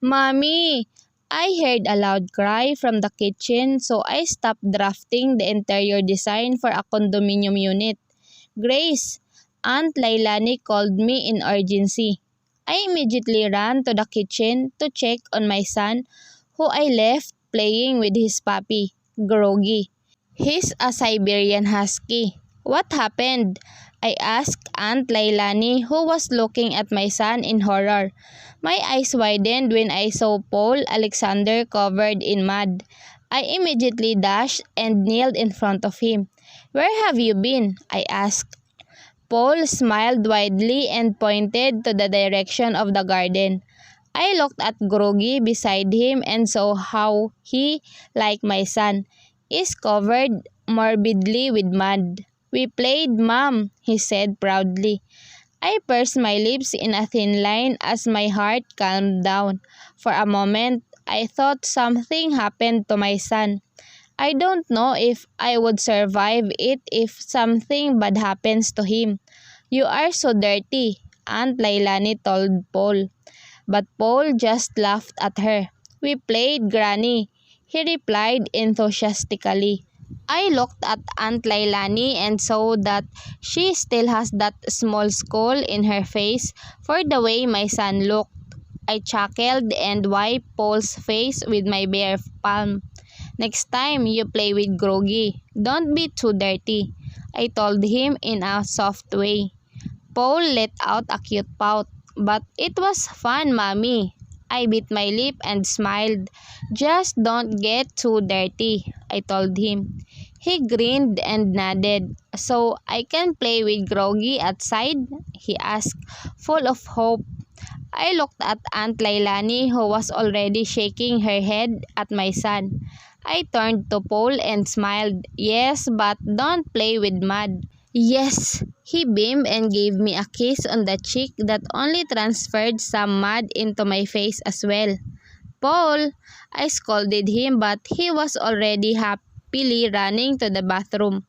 Mommy! I heard a loud cry from the kitchen, so I stopped drafting the interior design for a condominium unit. Grace! Aunt Lailani called me in urgency. I immediately ran to the kitchen to check on my son, who I left playing with his puppy, Groggy. He's a Siberian Husky. What happened? I asked Aunt Lailani, who was looking at my son in horror. My eyes widened when I saw Paul Alexander covered in mud. I immediately dashed and kneeled in front of him. Where have you been? I asked. Paul smiled widely and pointed to the direction of the garden. I looked at Groggy beside him and saw how he, like my son, is covered morbidly with mud. We played, Mom, he said proudly. I pursed my lips in a thin line as my heart calmed down. For a moment, I thought something happened to my son. I don't know if I would survive it if something bad happens to him. You are so dirty, Aunt Lailani told Paul. But Paul just laughed at her. We played, Granny, he replied enthusiastically. I looked at Aunt Lailani and saw that she still has that small skull in her face for the way my son looked. I chuckled and wiped Paul's face with my bare palm. Next time you play with Groggy, don't be too dirty, I told him in a soft way. Paul let out a cute pout. But it was fun, Mommy. I bit my lip and smiled. Just don't get too dirty, I told him. He grinned and nodded. So I can play with Groggy outside? He asked, full of hope. I looked at Aunt Lailani, who was already shaking her head at my son. I turned to Paul and smiled. Yes, but don't play with mud. Yes, he beamed and gave me a kiss on the cheek that only transferred some mud into my face as well. Paul, I scolded him, but he was already happily running to the bathroom.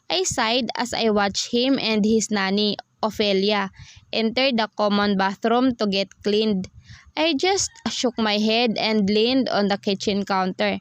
I sighed as I watched him and his nanny, Ophelia, enter the common bathroom to get cleaned. I just shook my head and leaned on the kitchen counter.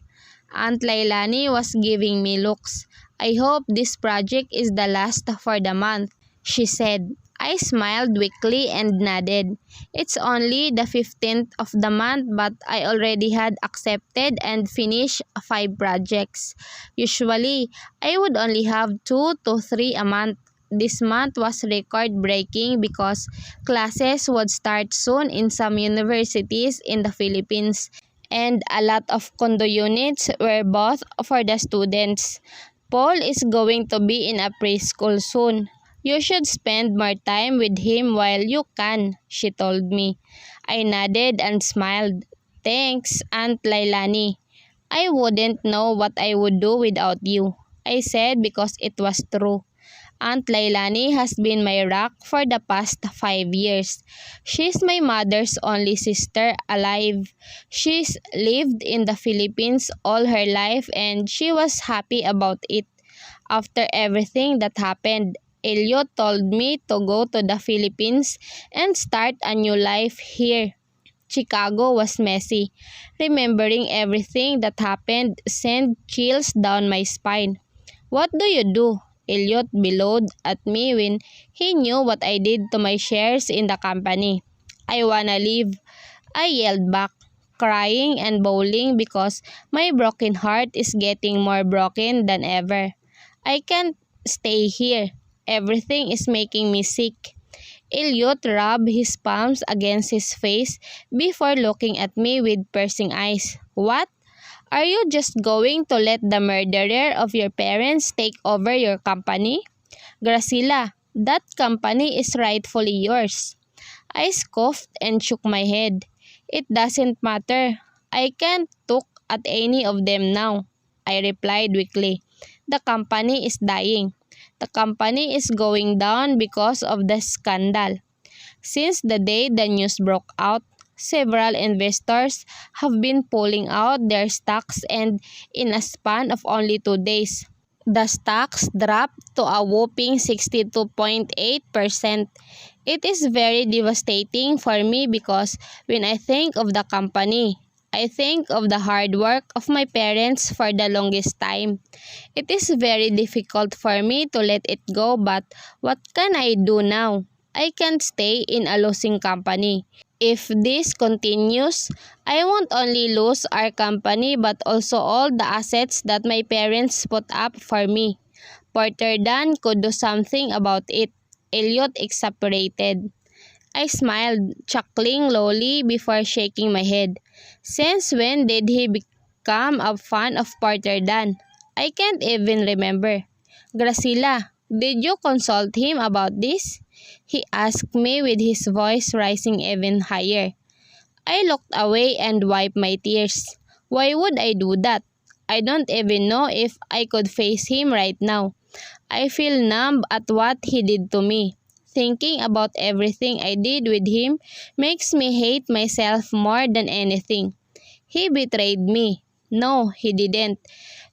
Aunt Lailani was giving me looks. I hope this project is the last for the month, she said. I smiled weakly and nodded. It's only the 15th of the month, but I already had accepted and finished 5 projects. Usually, I would only have 2 to 3 a month. This month was record-breaking because classes would start soon in some universities in the Philippines, and a lot of condo units were bought for the students. Paul is going to be in a preschool soon. You should spend more time with him while you can, she told me. I nodded and smiled. Thanks, Aunt Lailani. I wouldn't know what I would do without you, I said because it was true. Aunt Lailani has been my rock for the past 5 years. She's my mother's only sister alive. She's lived in the Philippines all her life and she was happy about it. After everything that happened, Elliot told me to go to the Philippines and start a new life here. Chicago was messy. Remembering everything that happened sent chills down my spine. What do you do? Elliot bellowed at me when he knew what I did to my shares in the company. I wanna leave, I yelled back, crying and bawling because my broken heart is getting more broken than ever. I can't stay here. Everything is making me sick. Elliot rubbed his palms against his face before looking at me with piercing eyes. What? Are you just going to let the murderer of your parents take over your company? Gracila, that company is rightfully yours. I scoffed and shook my head. It doesn't matter. I can't look at any of them now, I replied weakly. The company is dying. The company is going down because of the scandal. Since the day the news broke out, several investors have been pulling out their stocks and in a span of only 2 days, The stocks dropped to a whopping 62.8%. It is very devastating for me because when I think of the company, I think of the hard work of my parents for the longest time. It is very difficult for me to let it go, but what can I do now? I can't stay in a losing company. If this continues, I won't only lose our company but also all the assets that my parents put up for me. Porter Dunn could do something about it. Elliot exasperated. I smiled, chuckling lowly before shaking my head. Since when did he become a fan of Porter Dunn? I can't even remember. Gracila, did you consult him about this? He asked me with his voice rising even higher. I looked away and wiped my tears. Why would I do that? I don't even know if I could face him right now. I feel numb at what he did to me. Thinking about everything I did with him makes me hate myself more than anything. He betrayed me. No, he didn't.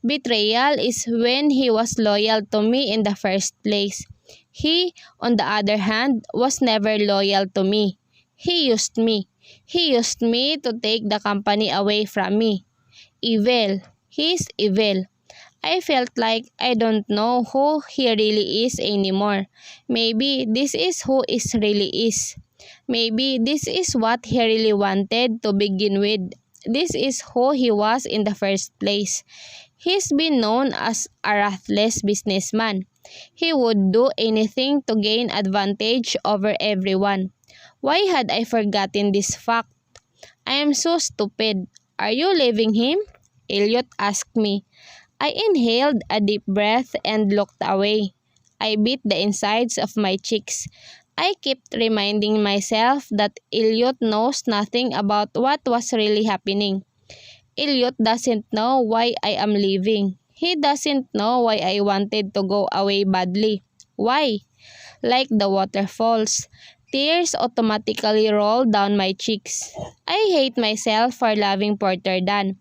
Betrayal is when he was loyal to me in the first place. He, on the other hand, was never loyal to me. He used me. He used me to take the company away from me. Evil. He's evil. I felt like I don't know who he really is anymore. Maybe this is who is really is. Maybe this is what he really wanted to begin with. This is who he was in the first place. He's been known as a ruthless businessman. He would do anything to gain advantage over everyone. Why had I forgotten this fact? I am so stupid. Are you leaving him? Elliot asked me. I inhaled a deep breath and looked away. I bit the insides of my cheeks. I kept reminding myself that Elliot knows nothing about what was really happening. Elliot doesn't know why I am leaving. He doesn't know why I wanted to go away badly. Why? Like the waterfalls, tears automatically roll down my cheeks. I hate myself for loving Porter Dunn.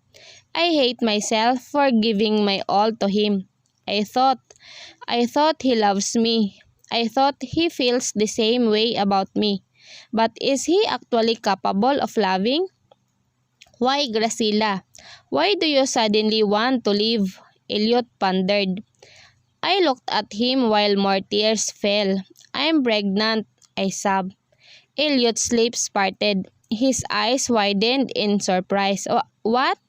I hate myself for giving my all to him. I thought he loves me. I thought he feels the same way about me. But is he actually capable of loving? Why, Gracila? Why do you suddenly want to leave? Elliot pondered. I looked at him while more tears fell. I'm pregnant, I sobbed. Elliot's lips parted. His eyes widened in surprise. What?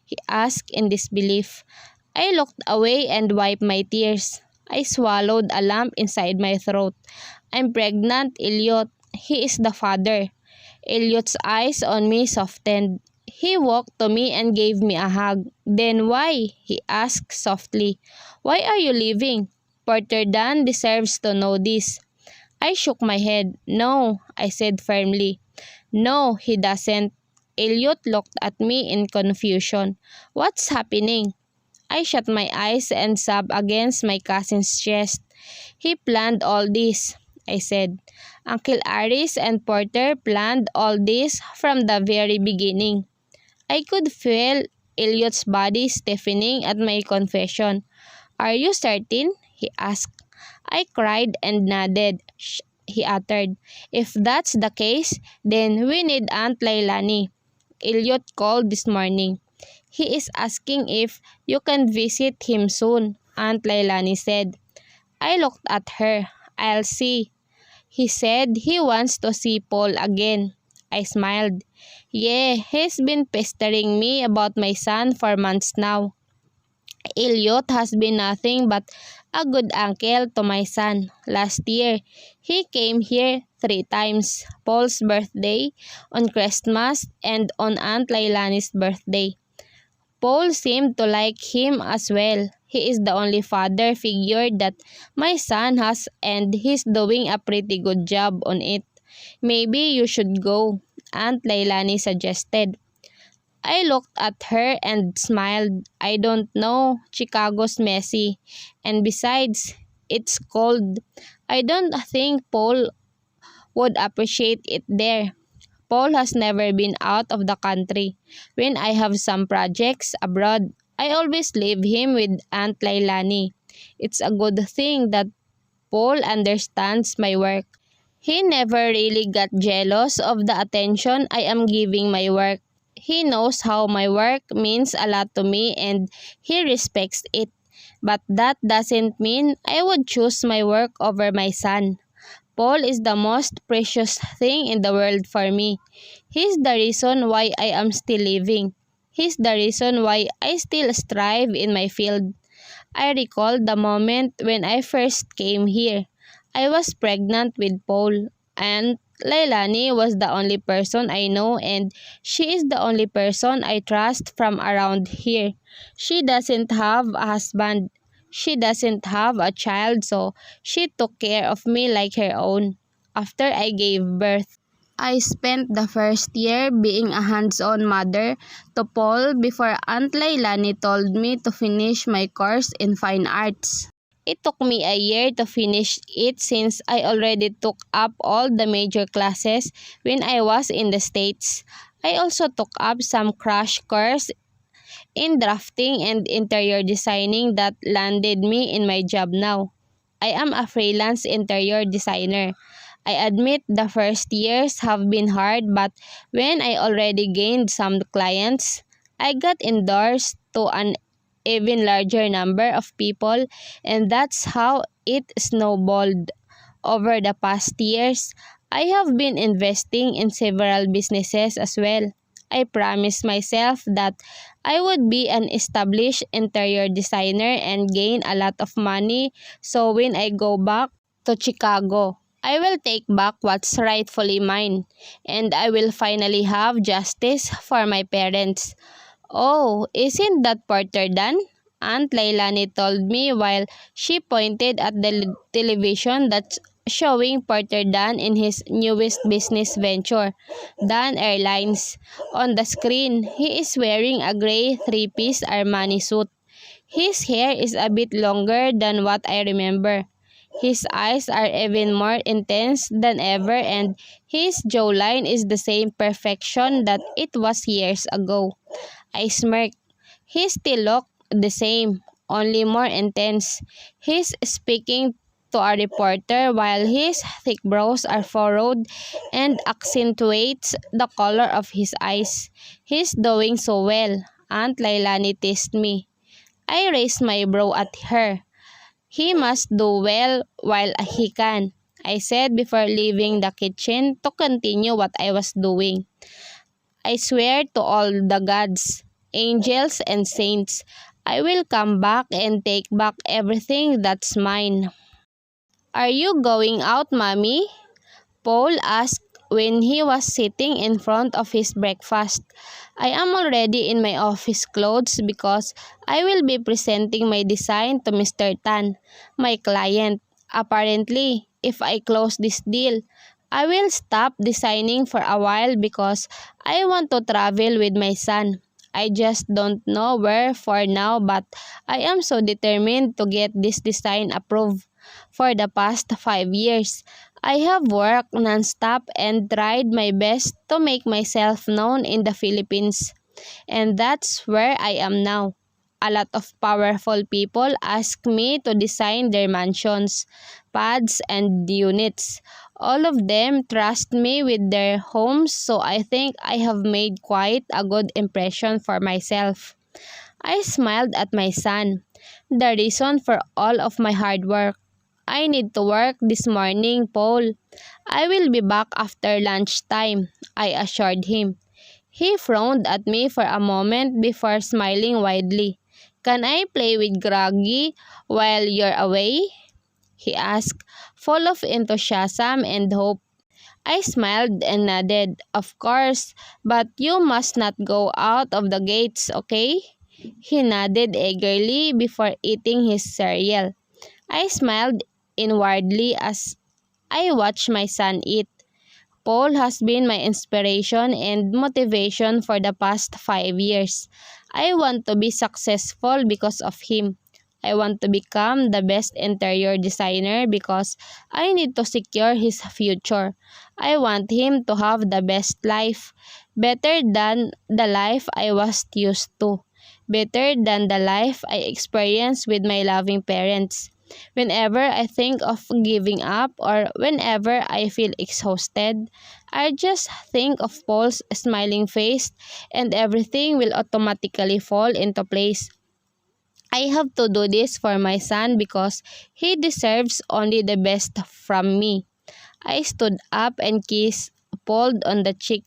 He asked in disbelief. I looked away and wiped my tears. I swallowed a lump inside my throat. I'm pregnant, Elliot. He is the father. Elliot's eyes on me softened. He walked to me and gave me a hug. Then why? He asked softly. Why are you leaving? Porter Dunn deserves to know this. I shook my head. No, I said firmly. No, he doesn't. Elliot looked at me in confusion. What's happening? I shut my eyes and sobbed against my cousin's chest. He planned all this, I said. Uncle Aris and Porter planned all this from the very beginning. I could feel Elliot's body stiffening at my confession. Are you certain? He asked. I cried and nodded. Shh, he uttered. If that's the case, then we need Aunt Lailani. Elliot called this morning. He is asking if you can visit him soon, Aunt Lailani said. I looked at her. I'll see. He said he wants to see Paul again. I smiled. Yeah, he's been pestering me about my son for months now. Elliot has been nothing but a good uncle to my son. Last year, he came here 3 times. Paul's birthday, on Christmas, and on Aunt Lailani's birthday. Paul seemed to like him as well. He is the only father figure that my son has and he's doing a pretty good job on it. Maybe you should go, Aunt Lailani suggested. I looked at her and smiled. I don't know, Chicago's messy. And besides, it's cold. I don't think Paul would appreciate it there. Paul has never been out of the country. When I have some projects abroad, I always leave him with Aunt Lailani. It's a good thing that Paul understands my work. He never really got jealous of the attention I am giving my work. He knows how my work means a lot to me and he respects it. But that doesn't mean I would choose my work over my son. Paul is the most precious thing in the world for me. He's the reason why I am still living. He's the reason why I still strive in my field. I recall the moment when I first came here. I was pregnant with Paul, and Lailani was the only person I know, and she is the only person I trust from around here. She doesn't have a husband. She doesn't have a child, so she took care of me like her own. After I gave birth, I spent the first year being a hands-on mother to Paul before Aunt Lailani told me to finish my course in fine arts. It took me a year to finish it since I already took up all the major classes when I was in the States. I also took up some crash course in drafting and interior designing that landed me in my job now. I am a freelance interior designer. I admit the first years have been hard, but when I already gained some clients, I got endorsed to an even larger number of people, and that's how it snowballed. Over the past years, I have been investing in several businesses as well. I promised myself that I would be an established interior designer and gain a lot of money, so when I go back to Chicago, I will take back what's rightfully mine, and I will finally have justice for my parents. Oh, isn't that Porter Dunn? Aunt Leilani told me while she pointed at the television that's showing Porter Dunn in his newest business venture, Dunn Airlines. On the screen, he is wearing a gray three-piece Armani suit. His hair is a bit longer than what I remember. His eyes are even more intense than ever, and his jawline is the same perfection that it was years ago. I smirked. He still looked the same, only more intense. He's speaking to a reporter while his thick brows are furrowed and accentuates the color of his eyes. He's doing so well. Aunt Lailani teased me. I raised my brow at her. He must do well while he can, I said before leaving the kitchen to continue what I was doing. I swear to all the gods, angels, and saints, I will come back and take back everything that's mine. Are you going out, Mommy? Paul asked when he was sitting in front of his breakfast. I am already in my office clothes because I will be presenting my design to Mr. Tan, my client. Apparently, if I close this deal, I will stop designing for a while because I want to travel with my son. I just don't know where for now, but I am so determined to get this design approved. For the past 5 years, I have worked nonstop and tried my best to make myself known in the Philippines. And that's where I am now. A lot of powerful people ask me to design their mansions, pads, and units. All of them trust me with their homes, so I think I have made quite a good impression for myself. I smiled at my son. The reason for all of my hard work. I need to work this morning, Paul. I will be back after lunchtime, I assured him. He frowned at me for a moment before smiling widely. Can I play with Groggy while you're away? He asked, full of enthusiasm and hope. I smiled and nodded. Of course, but you must not go out of the gates, okay? He nodded eagerly before eating his cereal. I smiled inwardly as I watched my son eat. Paul has been my inspiration and motivation for the past 5 years. I want to be successful because of him. I want to become the best interior designer because I need to secure his future. I want him to have the best life, better than the life I was used to, better than the life I experienced with my loving parents. Whenever I think of giving up or whenever I feel exhausted, I just think of Paul's smiling face and everything will automatically fall into place. I have to do this for my son because he deserves only the best from me. I stood up and kissed Paul on the cheek.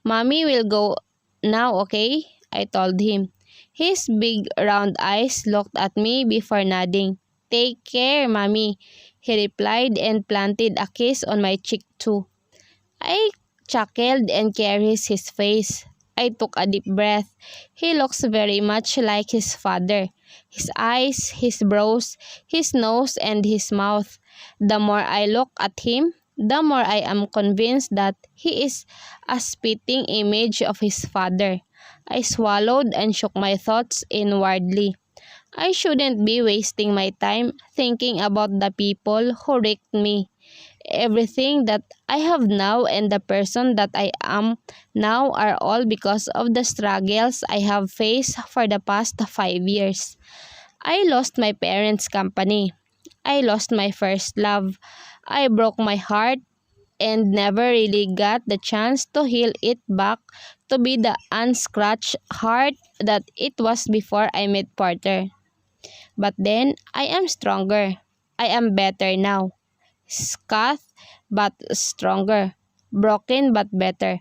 Mommy will go now, okay? I told him. His big round eyes looked at me before nodding. Take care, Mommy, he replied and planted a kiss on my cheek too. I chuckled and caressed his face. I took a deep breath. He looks very much like his father. His eyes, his brows, his nose, and his mouth. The more I look at him, the more I am convinced that he is a spitting image of his father. I swallowed and shook my thoughts inwardly. I shouldn't be wasting my time thinking about the people who wrecked me. Everything that I have now and the person that I am now are all because of the struggles I have faced for the past 5 years. I lost my parents' company. I lost my first love. I broke my heart and never really got the chance to heal it back to be the unscratched heart that it was before I met Porter. But then, I am stronger. I am better now. Scarred but stronger. Broken but better.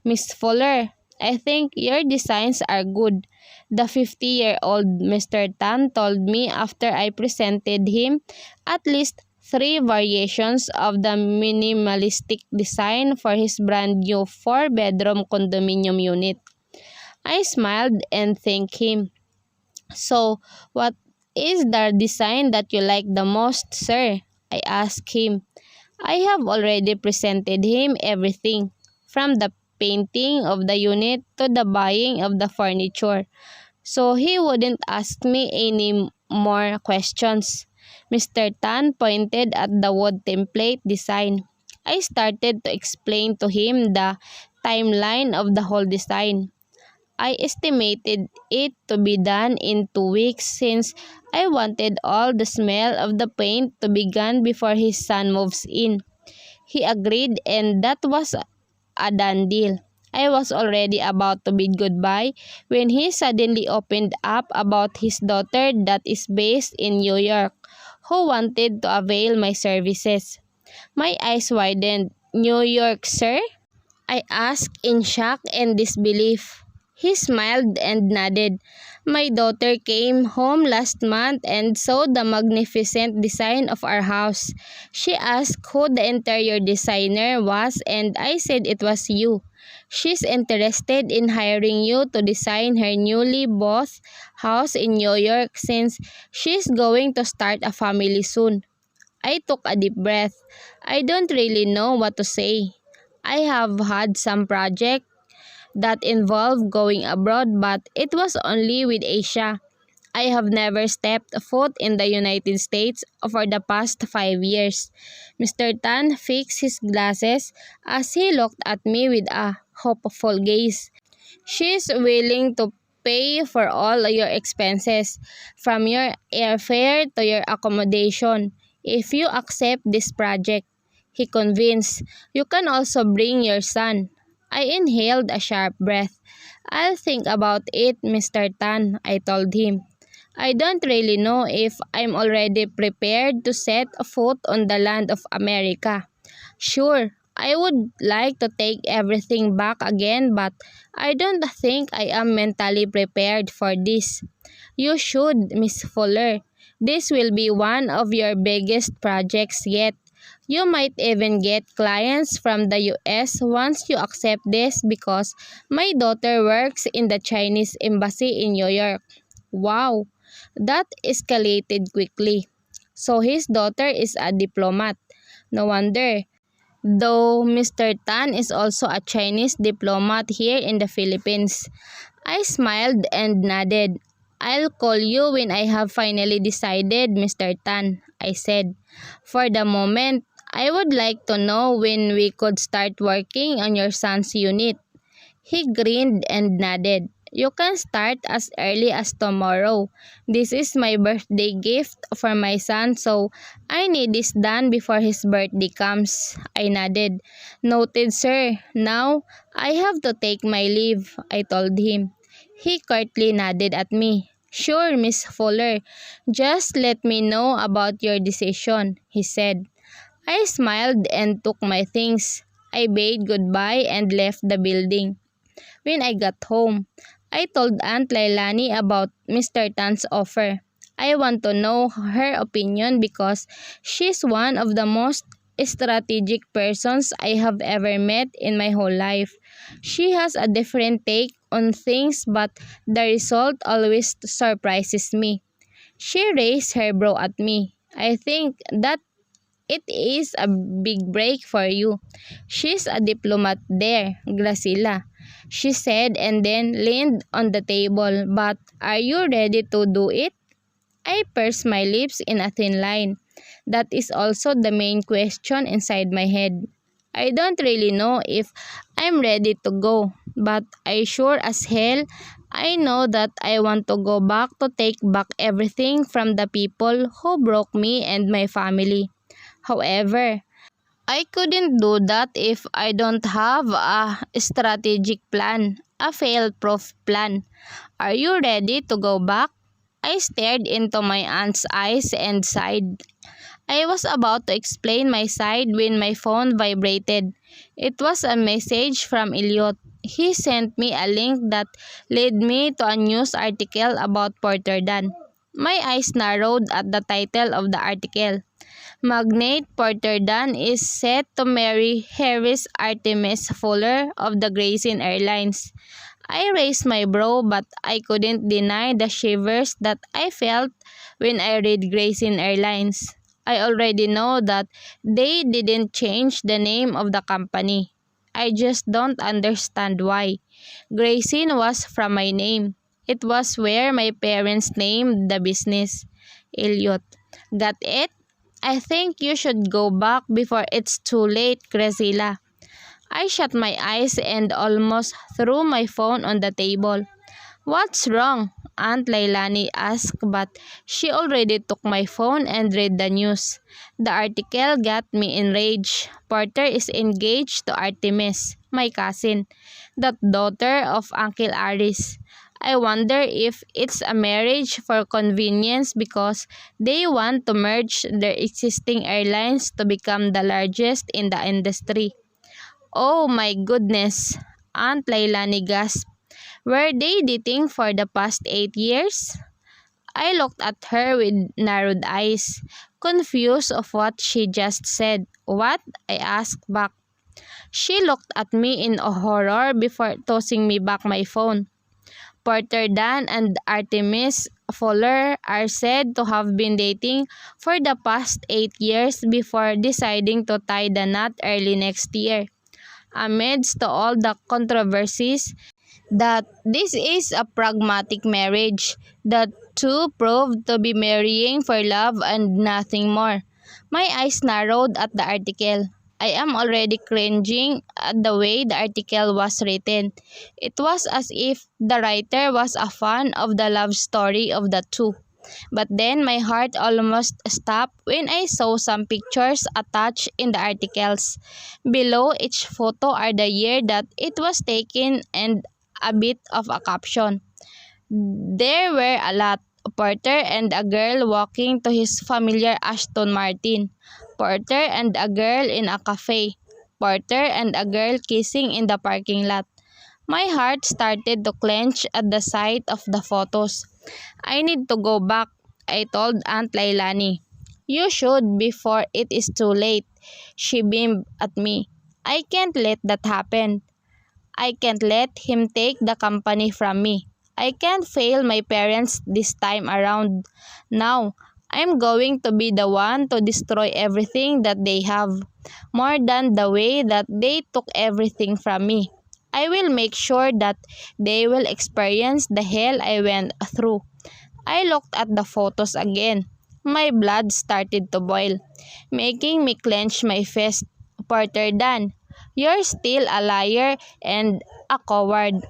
Miss Fuller, I think your designs are good. The 50-year-old Mr. Tan told me after I presented him at least 3 variations of the minimalistic design for his brand new 4-bedroom condominium unit. I smiled and thanked him. So, what is the design that you like the most, sir? I asked him. I have already presented him everything, from the painting of the unit to the buying of the furniture, so he wouldn't ask me any more questions. Mr. Tan pointed at the wood template design. I started to explain to him the timeline of the whole design. I estimated it to be done in 2 weeks since I wanted all the smell of the paint to be gone before his son moves in. He agreed and that was a done deal. I was already about to bid goodbye when he suddenly opened up about his daughter that is based in New York, who wanted to avail my services. My eyes widened. New York, sir? I asked in shock and disbelief. He smiled and nodded. My daughter came home last month and saw the magnificent design of our house. She asked who the interior designer was and I said it was you. She's interested in hiring you to design her newly bought house in New York since she's going to start a family soon. I took a deep breath. I don't really know what to say. I have had some project that involved going abroad, but it was only with Asia. I have never stepped foot in the United States for the past 5 years. Mr. Tan fixed his glasses as he looked at me with a hopeful gaze. She's willing to pay for all your expenses, from your airfare to your accommodation, if you accept this project. He convinced. You can also bring your son. I inhaled a sharp breath. I'll think about it, Mr. Tan, I told him. I don't really know if I'm already prepared to set a foot on the land of America. Sure, I would like to take everything back again, but I don't think I am mentally prepared for this. You should, Miss Fuller. This will be one of your biggest projects yet. You might even get clients from the US once you accept this because my daughter works in the Chinese embassy in New York. Wow, that escalated quickly. So his daughter is a diplomat. No wonder. Though Mr. Tan is also a Chinese diplomat here in the Philippines. I smiled and nodded. I'll call you when I have finally decided, Mr. Tan, I said. For the moment, I would like to know when we could start working on your son's unit. He grinned and nodded. You can start as early as tomorrow. This is my birthday gift for my son, so I need this done before his birthday comes. I nodded. Noted, sir. Now, I have to take my leave, I told him. He curtly nodded at me. Sure, Miss Fuller. Just let me know about your decision, he said. I smiled and took my things. I bade goodbye and left the building. When I got home, I told Aunt Lailani about Mr. Tan's offer. I want to know her opinion because she's one of the most strategic persons I have ever met in my whole life. She has a different take on things, but the result always surprises me. She raised her brow at me. I think that it is a big break for you. She's a diplomat there, Gracila, she said and then leaned on the table. But are you ready to do it? I pursed my lips in a thin line. That is also the main question inside my head. I don't really know if I'm ready to go, but I sure as hell I know that I want to go back to take back everything from the people who broke me and my family. However, I couldn't do that if I don't have a strategic plan, a fail-proof plan. Are you ready to go back? I stared into my aunt's eyes and sighed. I was about to explain my side when my phone vibrated. It was a message from Elliot. He sent me a link that led me to a news article about Porter Dunn. My eyes narrowed at the title of the article. Magnate Porter Dunn is set to marry Harris Artemis Fuller of the Grayson Airlines. I raised my brow, but I couldn't deny the shivers that I felt when I read Grayson Airlines. I already know that they didn't change the name of the company. I just don't understand why. Grayson was from my name. It was where my parents named the business. Elliot. Got it? I think you should go back before it's too late, Gracila. I shut my eyes and almost threw my phone on the table. What's wrong? Aunt Lailani asked, but she already took my phone and read the news. The article got me enraged. Porter is engaged to Artemis, my cousin, the daughter of Uncle Aris. I wonder if it's a marriage for convenience because they want to merge their existing airlines to become the largest in the industry. Oh my goodness, Aunt Lailani gasped. Were they dating for the past 8 years? I looked at her with narrowed eyes, confused of what she just said. What? I asked back. She looked at me in horror before tossing me back my phone. Porter Dunn and Artemis Fuller are said to have been dating for the past 8 years before deciding to tie the knot early next year. Amidst all the controversies, that this is a pragmatic marriage. The two proved to be marrying for love and nothing more. My eyes narrowed at the article. I am already cringing at the way the article was written. It was as if the writer was a fan of the love story of the two. But then my heart almost stopped when I saw some pictures attached in the articles. Below each photo are the year that it was taken and a bit of a caption. There were a lot. Porter and a girl walking to his familiar Aston Martin. Porter and a girl in a cafe. Porter and a girl kissing in the parking lot. My heart started to clench at the sight of the photos. I need to go back, I told Aunt Lailani. You should before it is too late. She beamed at me. I can't let that happen. I can't let him take the company from me. I can't fail my parents this time around. Now, I'm going to be the one to destroy everything that they have, more than the way that they took everything from me. I will make sure that they will experience the hell I went through. I looked at the photos again. My blood started to boil, making me clench my fist. Porter Dunn, you're still a liar and a coward.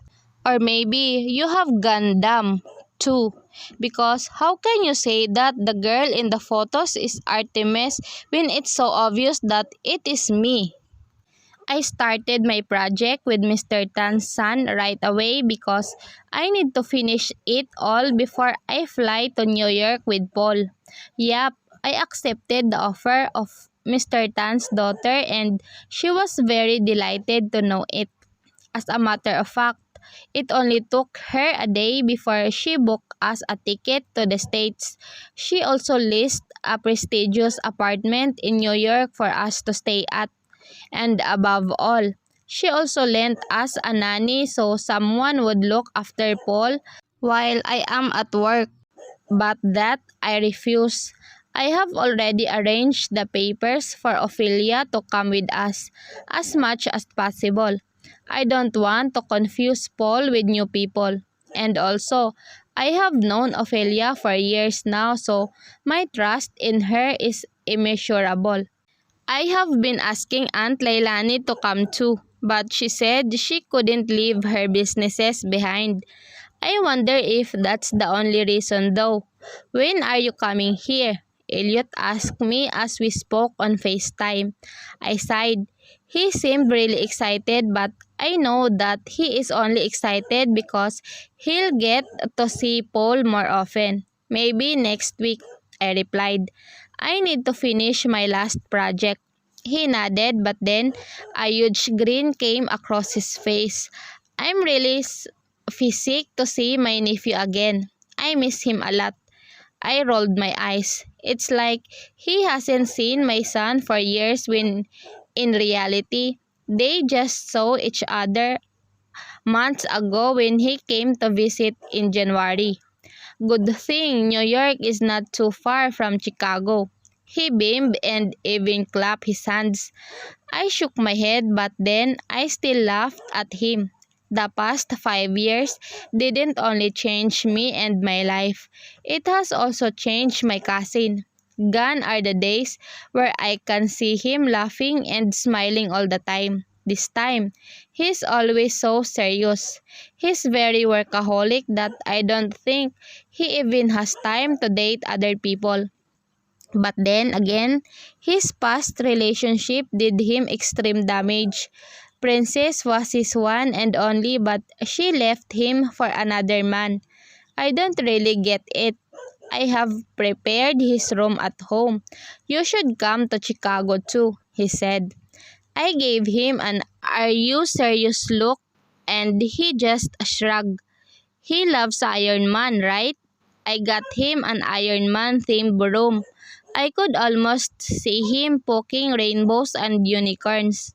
Or maybe you have gone dumb too. Because how can you say that the girl in the photos is Artemis when it's so obvious that it is me? I started my project with Mr. Tan's son right away because I need to finish it all before I fly to New York with Paul. Yep, I accepted the offer of Mr. Tan's daughter and she was very delighted to know it. As a matter of fact, it only took her a day before she booked us a ticket to the States. She also leased a prestigious apartment in New York for us to stay at. And above all, she also lent us a nanny so someone would look after Paul while I am at work. But that I refuse. I have already arranged the papers for Ophelia to come with us as much as possible. I don't want to confuse Paul with new people. And also, I have known Ophelia for years now, so my trust in her is immeasurable. I have been asking Aunt Leilani to come too, but she said she couldn't leave her businesses behind. I wonder if that's the only reason though. When are you coming here? Elliot asked me as we spoke on FaceTime. I sighed. He seemed really excited, but I know that he is only excited because he'll get to see Paul more often. Maybe next week, I replied. I need to finish my last project. He nodded, but then a huge grin came across his face. I'm really physic to see my nephew again. I miss him a lot. I rolled my eyes. It's like he hasn't seen my son for years when in reality, they just saw each other months ago when he came to visit in January. Good thing New York is not too far from Chicago. He beamed and even clapped his hands. I shook my head but then I still laughed at him. The past 5 years didn't only change me and my life, it has also changed my cousin. Gone are the days where I can see him laughing and smiling all the time. This time, he's always so serious. He's very workaholic that I don't think he even has time to date other people. But then again, his past relationship did him extreme damage. Princess was his one and only but she left him for another man. I don't really get it. I have prepared his room at home. You should come to Chicago too, he said. I gave him an "Are you serious" look and he just shrugged. He loves Iron Man, right? I got him an Iron Man themed room. I could almost see him poking rainbows and unicorns.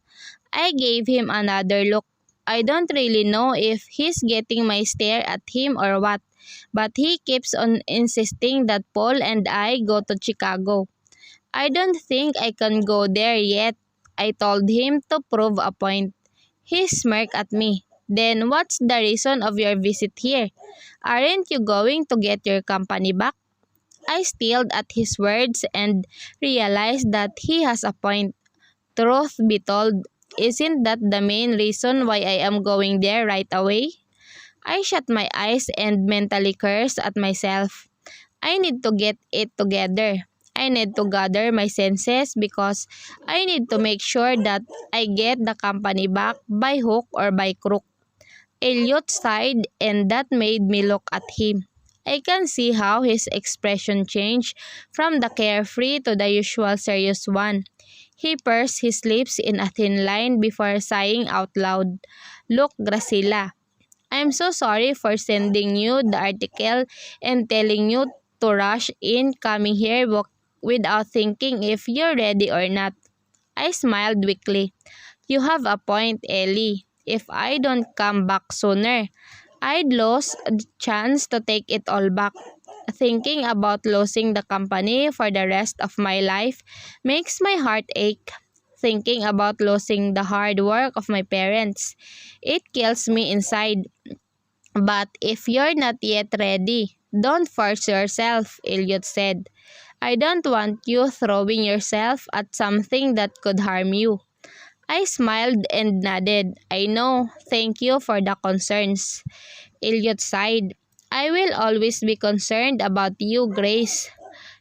I gave him another look. I don't really know if he's getting my stare at him or what, but he keeps on insisting that Paul and I go to Chicago. I don't think I can go there yet, I told him to prove a point. He smirked at me. Then what's the reason of your visit here? Aren't you going to get your company back? I stared at his words and realized that he has a point. Truth be told, isn't that the main reason why I am going there right away? I shut my eyes and mentally cursed at myself. I need to get it together. I need to gather my senses because I need to make sure that I get the company back by hook or by crook. Elliot sighed and that made me look at him. I can see how his expression changed from the carefree to the usual serious one. He pursed his lips in a thin line before sighing out loud. Look, Gracila, I'm so sorry for sending you the article and telling you to rush in coming here without thinking if you're ready or not. I smiled weakly. You have a point, Ellie. If I don't come back sooner, I'd lose the chance to take it all back. Thinking about losing the company for the rest of my life makes my heart ache. Thinking about losing the hard work of my parents, it kills me inside. But if you're not yet ready, don't force yourself, Elliot said. I don't want you throwing yourself at something that could harm you. I smiled and nodded. I know. Thank you for the concerns. Elliot sighed. I will always be concerned about you, Grace.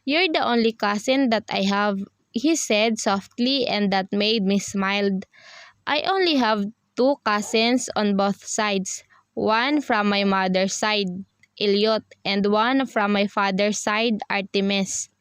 You're the only cousin that I have, he said softly, and that made me smile. I only have two cousins on both sides. One from my mother's side, Elliot, and one from my father's side, Artemis.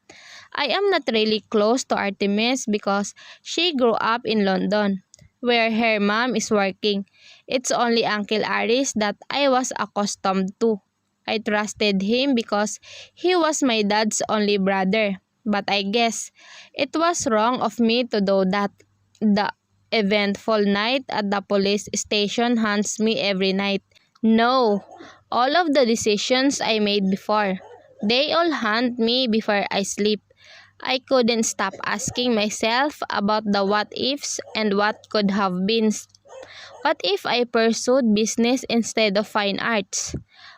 I am not really close to Artemis because she grew up in London, where her mom is working. It's only Uncle Aris that I was accustomed to. I trusted him because he was my dad's only brother. But I guess it was wrong of me to do that. The eventful night at the police station haunts me every night. No, all of the decisions I made before. They all haunt me before I sleep. I couldn't stop asking myself about the what ifs and what could have been. What if I pursued business instead of fine arts?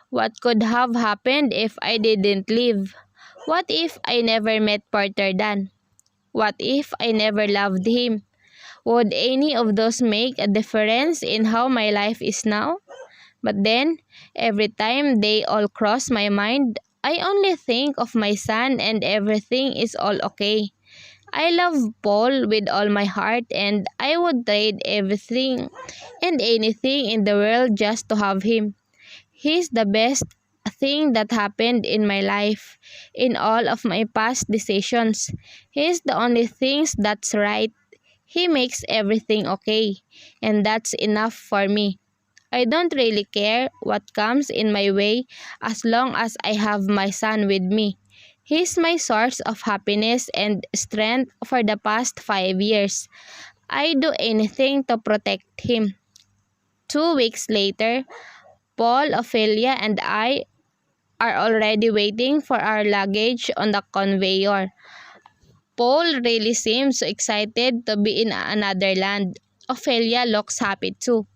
What could have happened if I didn't leave? What if I never met Porter Dunn? What if I never loved him? Would any of those make a difference in how my life is now? But then, every time they all cross my mind, I only think of my son and everything is all okay. I love Paul with all my heart and I would trade everything and anything in the world just to have him. He's the best thing that happened in my life, in all of my past decisions. He's the only thing that's right. He makes everything okay, and that's enough for me. I don't really care what comes in my way as long as I have my son with me. He's my source of happiness and strength for the past 5 years. I do anything to protect him. 2 weeks later, Paul, Ophelia, and I are already waiting for our luggage on the conveyor. Paul really seems so excited to be in another land. Ophelia looks happy too.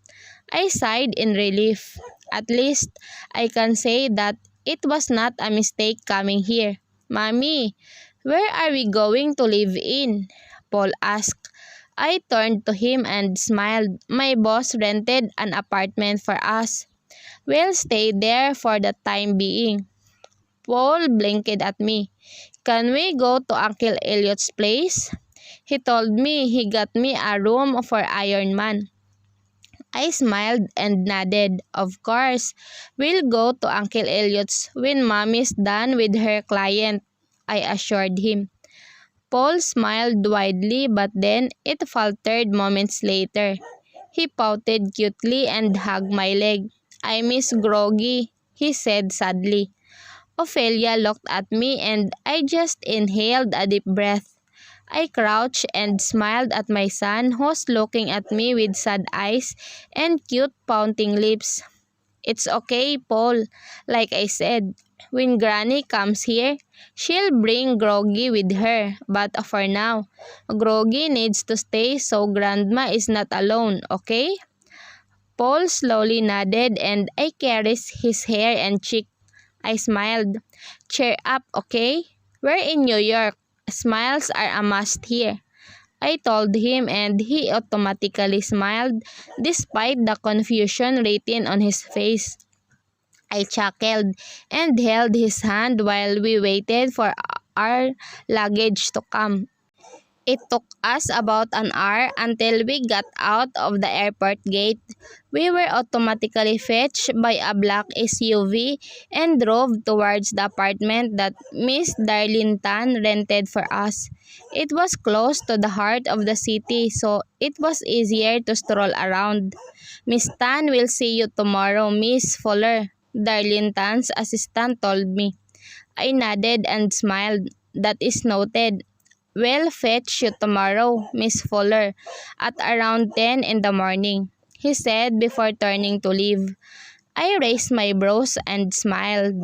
I sighed in relief. At least, I can say that it was not a mistake coming here. Mommy, where are we going to live in? Paul asked. I turned to him and smiled. My boss rented an apartment for us. We'll stay there for the time being. Paul blinked at me. Can we go to Uncle Elliot's place? He told me he got me a room for Iron Man. I smiled and nodded. Of course, we'll go to Uncle Elliot's when Mommy's done with her client, I assured him. Paul smiled widely but then it faltered moments later. He pouted cutely and hugged my leg. I miss Groggy, he said sadly. Ophelia looked at me and I just inhaled a deep breath. I crouched and smiled at my son who was looking at me with sad eyes and cute pouting lips. It's okay, Paul. Like I said, when Granny comes here, she'll bring Groggy with her. But for now, Groggy needs to stay so Grandma is not alone, okay? Paul slowly nodded and I caressed his hair and cheek. I smiled. Cheer up, okay? We're in New York. Smiles are a must here. I told him and he automatically smiled despite the confusion written on his face. I chuckled and held his hand while we waited for our luggage to come. It took us about an hour until we got out of the airport gate. We were automatically fetched by a black SUV and drove towards the apartment that Miss Darlington rented for us. It was close to the heart of the city, so it was easier to stroll around. Miss Tan will see you tomorrow, Miss Fuller, Darlington's assistant told me. I nodded and smiled. That is noted. We'll fetch you tomorrow, Miss Fuller, at around 10 in the morning, he said before turning to leave. I raised my brows and smiled.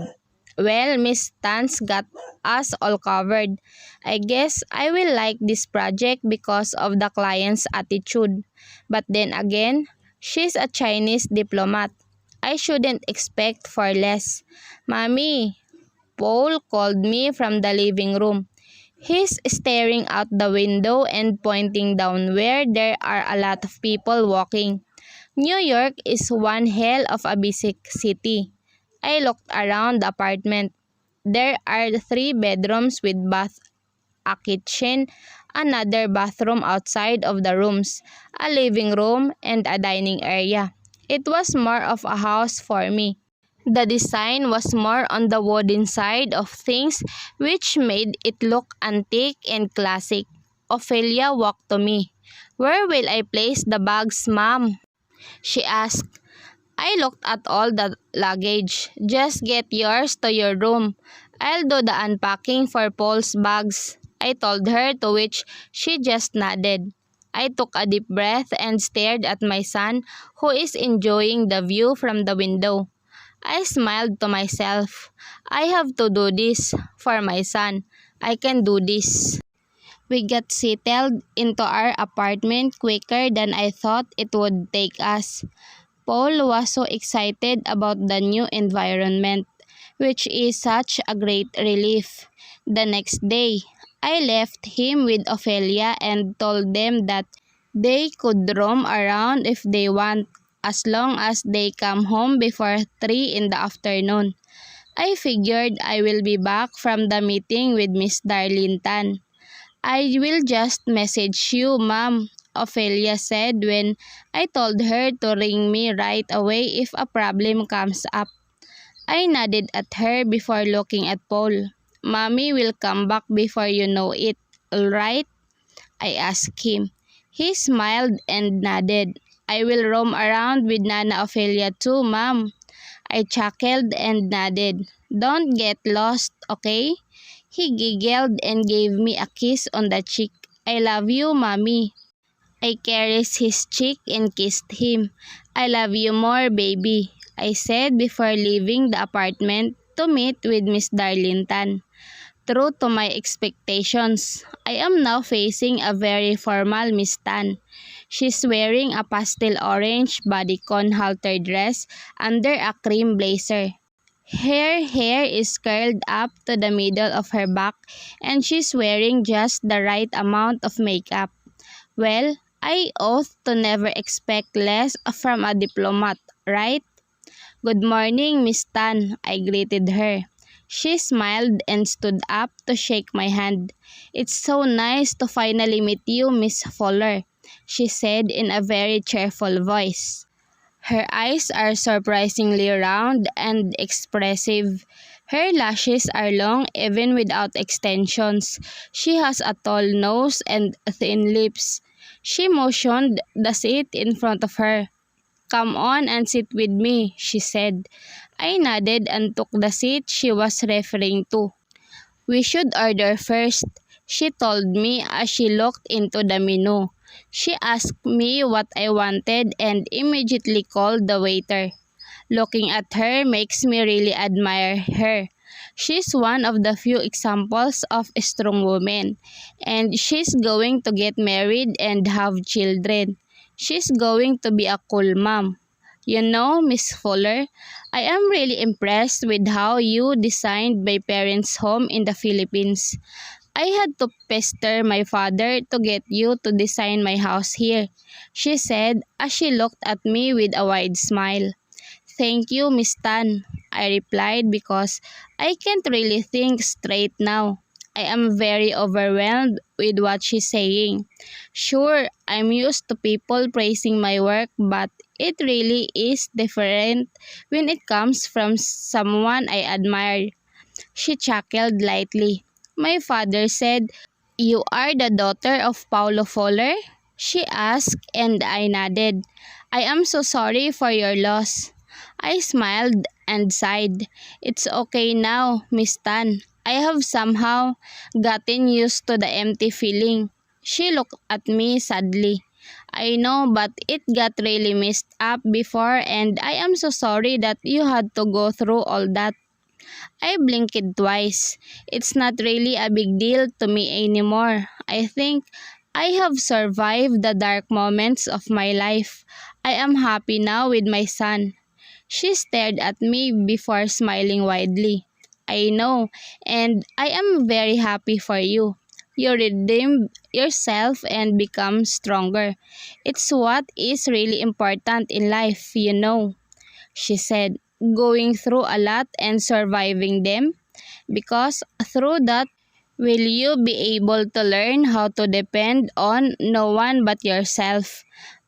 Well, Miss Tan's got us all covered. I guess I will like this project because of the client's attitude. But then again, she's a Chinese diplomat. I shouldn't expect for less. Mommy, Paul called me from the living room. He's staring out the window and pointing down where there are a lot of people walking. New York is one hell of a busy city. I looked around the apartment. There are 3 bedrooms with bath, a kitchen, another bathroom outside of the rooms, a living room, and a dining area. It was more of a house for me. The design was more on the wooden side of things, which made it look antique and classic. Ophelia walked to me. "Where will I place the bags, ma'am?" she asked. I looked at all the luggage. "Just get yours to your room. I'll do the unpacking for Paul's bags," I told her, to which she just nodded. I took a deep breath and stared at my son, who is enjoying the view from the window. I smiled to myself. I have to do this for my son. I can do this. We got settled into our apartment quicker than I thought it would take us. Paul was so excited about the new environment, which is such a great relief. The next day, I left him with Ophelia and told them that they could roam around if they want, as long as they come home before 3 in the afternoon. I figured I will be back from the meeting with Miss Darlington. "I will just message you, ma'am," Ophelia said when I told her to ring me right away if a problem comes up. I nodded at her before looking at Paul. "Mommy will come back before you know it, alright?" I asked him. He smiled and nodded. "I will roam around with Nana Ophelia too, ma'am." I chuckled and nodded. "Don't get lost, okay?" He giggled and gave me a kiss on the cheek. "I love you, mommy." I caressed his cheek and kissed him. "I love you more, baby," I said before leaving the apartment to meet with Miss Darlington. True to my expectations, I am now facing a very formal Miss Tan. She's wearing a pastel orange bodycon halter dress under a cream blazer. Her hair is curled up to the middle of her back and she's wearing just the right amount of makeup. Well, I ought to never expect less from a diplomat, right? "Good morning, Miss Tan," I greeted her. She smiled and stood up to shake my hand. "It's so nice to finally meet you, Miss Fuller," she said in a very cheerful voice. Her eyes are surprisingly round and expressive. Her lashes are long even without extensions. She has a tall nose and thin lips. She motioned the seat in front of her. "Come on and sit with me," she said. I nodded and took the seat she was referring to. "We should order first," she told me as she looked into the menu. She asked me what I wanted and immediately called the waiter. Looking at her makes me really admire her. She's one of the few examples of a strong woman, and she's going to get married and have children. She's going to be a cool mom. You know, Miss Fuller, I am really impressed with how you designed my parents' home in the Philippines. I had to pester my father to get you to design my house here," she said as she looked at me with a wide smile. "Thank you, Miss Tan," I replied because I can't really think straight now. I am very overwhelmed with what she's saying. Sure, I'm used to people praising my work, but it really is different when it comes from someone I admire. She chuckled lightly. "My father said, 'You are the daughter of Paulo Fuller?'" she asked, and I nodded. "I am so sorry for your loss." I smiled and sighed. "It's okay now, Miss Tan. I have somehow gotten used to the empty feeling." She looked at me sadly. "I know, but it got really messed up before and I am so sorry that you had to go through all that." I blinked twice. It's not really a big deal to me anymore. I think I have survived the dark moments of my life. I am happy now with my son." She stared at me before smiling widely. "I know, and I am very happy for you. You redeem yourself and become stronger. It's what is really important in life, you know, she said, going through a lot and surviving them, because through that will you be able to learn how to depend on no one but yourself.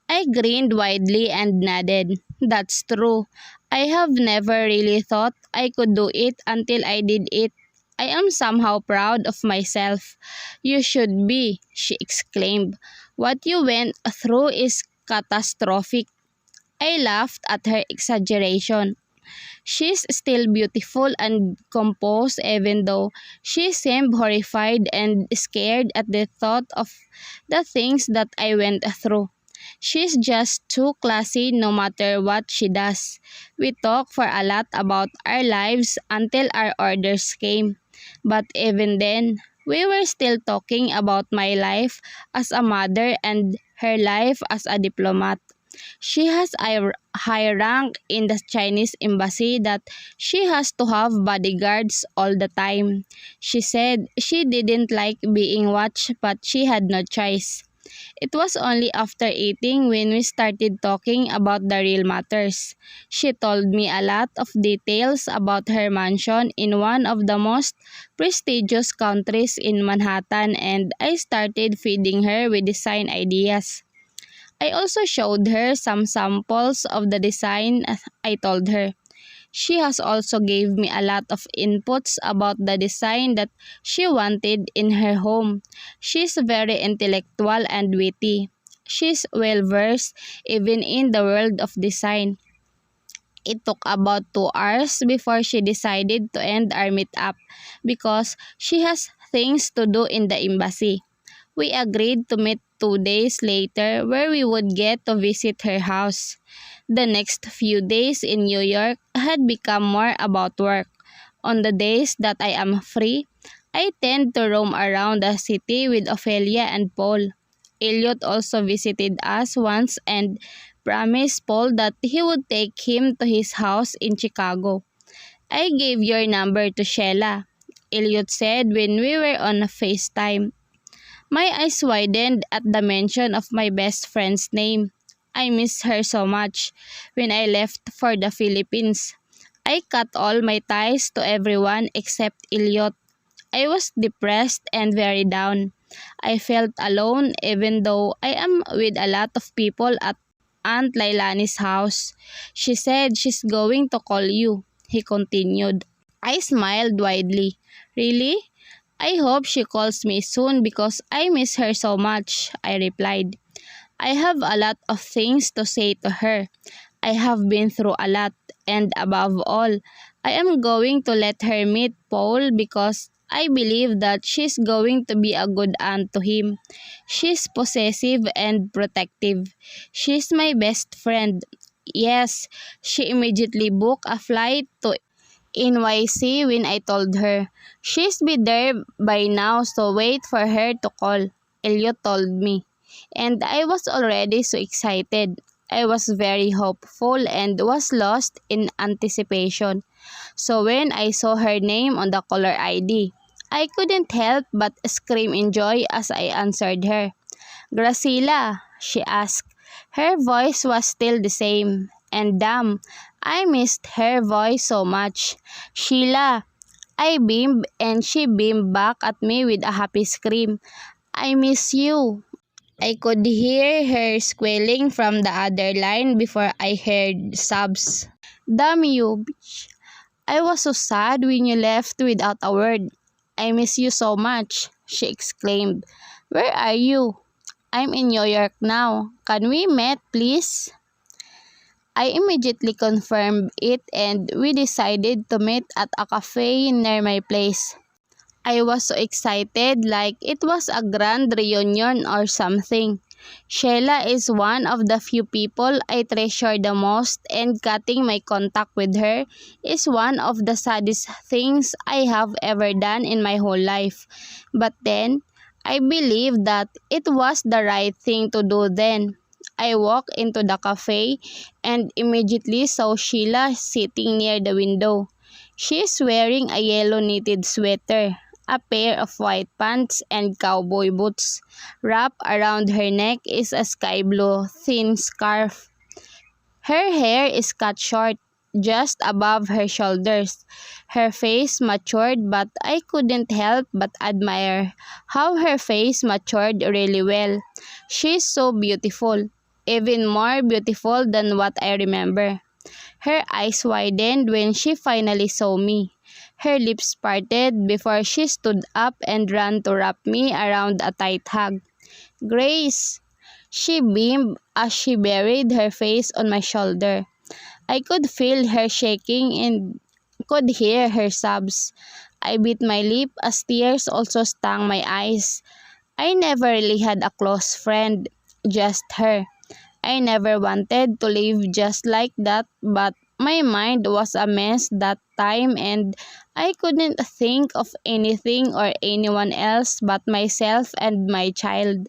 I grinned widely and nodded. That's true. I have never really thought I could do it until I did it. I am somehow proud of myself. You should be, she exclaimed. What you went through is catastrophic. I laughed at her exaggeration. She's still beautiful and composed even though she seemed horrified and scared at the thought of the things that I went through. She's just too classy no matter what she does. We talked for a lot about our lives until our orders came. But even then, we were still talking about my life as a mother and her life as a diplomat. She has a high rank in the Chinese embassy that she has to have bodyguards all the time. She said she didn't like being watched but she had no choice. It was only after eating when we started talking about the real matters. She told me a lot of details about her mansion in one of the most prestigious countries in Manhattan, and I started feeding her with design ideas. I also showed her some samples of the design I told her. She has also gave me a lot of inputs about the design that she wanted in her home. She's very intellectual and witty. She's well versed even in the world of design. It took about 2 hours before she decided to end our meetup because she has things to do in the embassy. We agreed to meet 2 days later where we would get to visit her house. The next few days in New York had become more about work. On the days that I am free, I tend to roam around the city with Ophelia and Paul. Elliot also visited us once and promised Paul that he would take him to his house in Chicago. I gave your number to Sheila, Elliot said when we were on FaceTime. My eyes widened at the mention of my best friend's name. I miss her so much. When I left for the Philippines, I cut all my ties to everyone except Elliot. I was depressed and very down. I felt alone even though I am with a lot of people at Aunt Lailani's house. She said she's going to call you, he continued. I smiled widely. Really? I hope she calls me soon because I miss her so much, I replied. I have a lot of things to say to her. I have been through a lot, and above all, I am going to let her meet Paul because I believe that she's going to be a good aunt to him. She's possessive and protective. She's my best friend. Yes, she immediately booked a flight to NYC when I told her. She's be there by now, so wait for her to call, Elliot told me. And I was already so excited. I was very hopeful and was lost in anticipation. So when I saw her name on the caller ID, I couldn't help but scream in joy as I answered her. Gracila, she asked. Her voice was still the same. And damn, I missed her voice so much. Sheila, I beamed and she beamed back at me with a happy scream. I miss you. I could hear her squealing from the other line before I heard sobs. Damn you, bitch. I was so sad when you left without a word. I miss you so much, she exclaimed. Where are you? I'm in New York now. Can we meet, please? I immediately confirmed it and we decided to meet at a cafe near my place. I was so excited like it was a grand reunion or something. Sheila is one of the few people I treasure the most, and cutting my contact with her is one of the saddest things I have ever done in my whole life. But then, I believe that it was the right thing to do then. I walked into the cafe and immediately saw Sheila sitting near the window. She is wearing a yellow knitted sweater. A pair of white pants and cowboy boots. Wrapped around her neck is a sky blue thin scarf. Her hair is cut short, just above her shoulders. Her face matured, but I couldn't help but admire how her face matured really well. She's so beautiful, even more beautiful than what I remember. Her eyes widened when she finally saw me. Her lips parted before she stood up and ran to wrap me around a tight hug. "Grace!" She beamed as she buried her face on my shoulder. I could feel her shaking and could hear her sobs. I bit my lip as tears also stung my eyes. I never really had a close friend, just her. I never wanted to live just like that, but my mind was a mess that time and I couldn't think of anything or anyone else but myself and my child.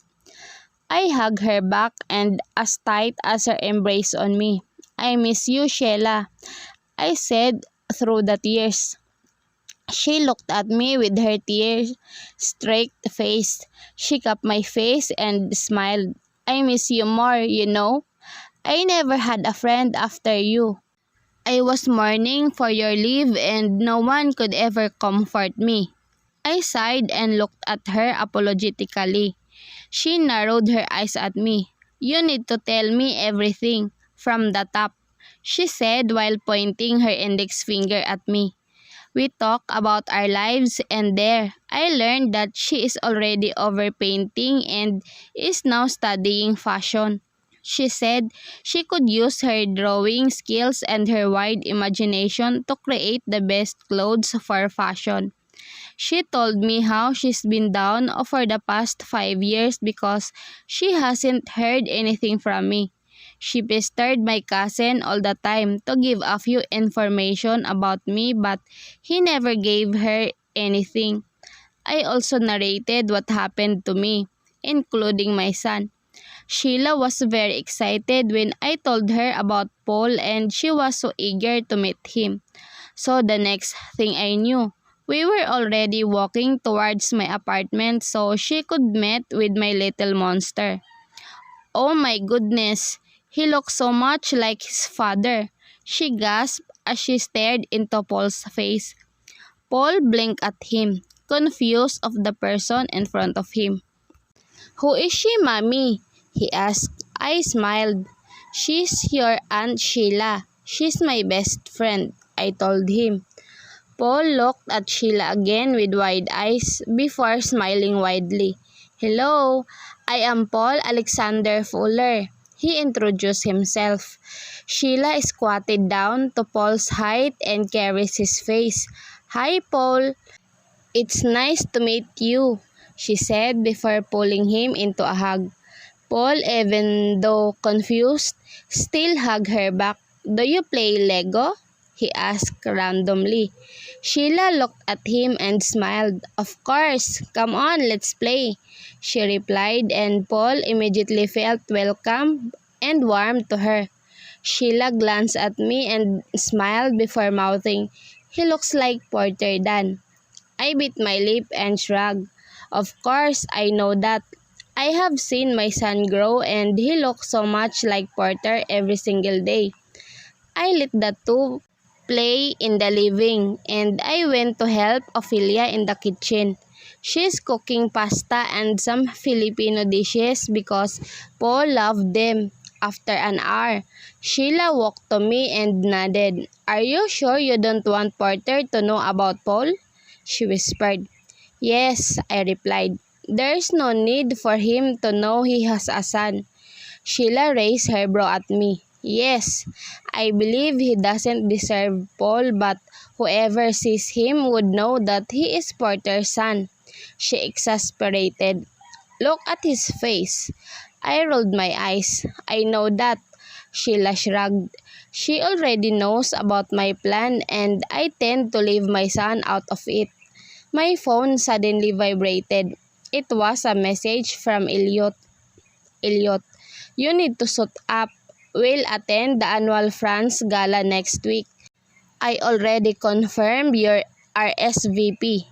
I hugged her back and as tight as her embrace on me. "I miss you, Sheila," I said through the tears. She looked at me with her tear-streaked face. She cupped my face and smiled. "I miss you more, you know. I never had a friend after you. I was mourning for your leave and no one could ever comfort me." I sighed and looked at her apologetically. She narrowed her eyes at me. "You need to tell me everything, from the top," she said while pointing her index finger at me. We talked about our lives and there, I learned that she is already over painting and is now studying fashion. She said she could use her drawing skills and her wide imagination to create the best clothes for fashion. She told me how she's been down for the past 5 years because she hasn't heard anything from me. She pestered my cousin all the time to give a few information about me but he never gave her anything. I also narrated what happened to me, including my son. Sheila was very excited when I told her about Paul and she was so eager to meet him. So the next thing I knew, we were already walking towards my apartment so she could meet with my little monster. "Oh my goodness, he looks so much like his father," she gasped as she stared into Paul's face. Paul blinked at him, confused of the person in front of him. "Who is she, Mommy?" he asked. I smiled. "She's your Aunt Sheila. She's my best friend," I told him. Paul looked at Sheila again with wide eyes before smiling widely. "Hello, I am Paul Alexander Fuller," he introduced himself. Sheila squatted down to Paul's height and caressed his face. "Hi, Paul. It's nice to meet you," she said before pulling him into a hug. Paul, even though confused, still hugged her back. "Do you play Lego?" he asked randomly. Sheila looked at him and smiled. "Of course, come on, let's play," she replied, and Paul immediately felt welcome and warm to her. Sheila glanced at me and smiled before mouthing, "He looks like Porter Dunn." I bit my lip and shrugged. "Of course, I know that. I have seen my son grow and he looks so much like Porter every single day." I let the two play in the living and I went to help Ophelia in the kitchen. She's cooking pasta and some Filipino dishes because Paul loved them. After an hour, Sheila walked to me and nodded. "Are you sure you don't want Porter to know about Paul?" she whispered. "Yes," I replied. "There's no need for him to know he has a son." Sheila raised her brow at me. "Yes, I believe he doesn't deserve Paul, but whoever sees him would know that he is Porter's son," she exasperated. "Look at his face." I rolled my eyes. "I know that," Sheila shrugged. "She already knows about my plan and I tend to leave my son out of it." My phone suddenly vibrated. It was a message from Elliot. "Elliot, you need to suit up. We'll attend the annual France Gala next week. I already confirmed your RSVP.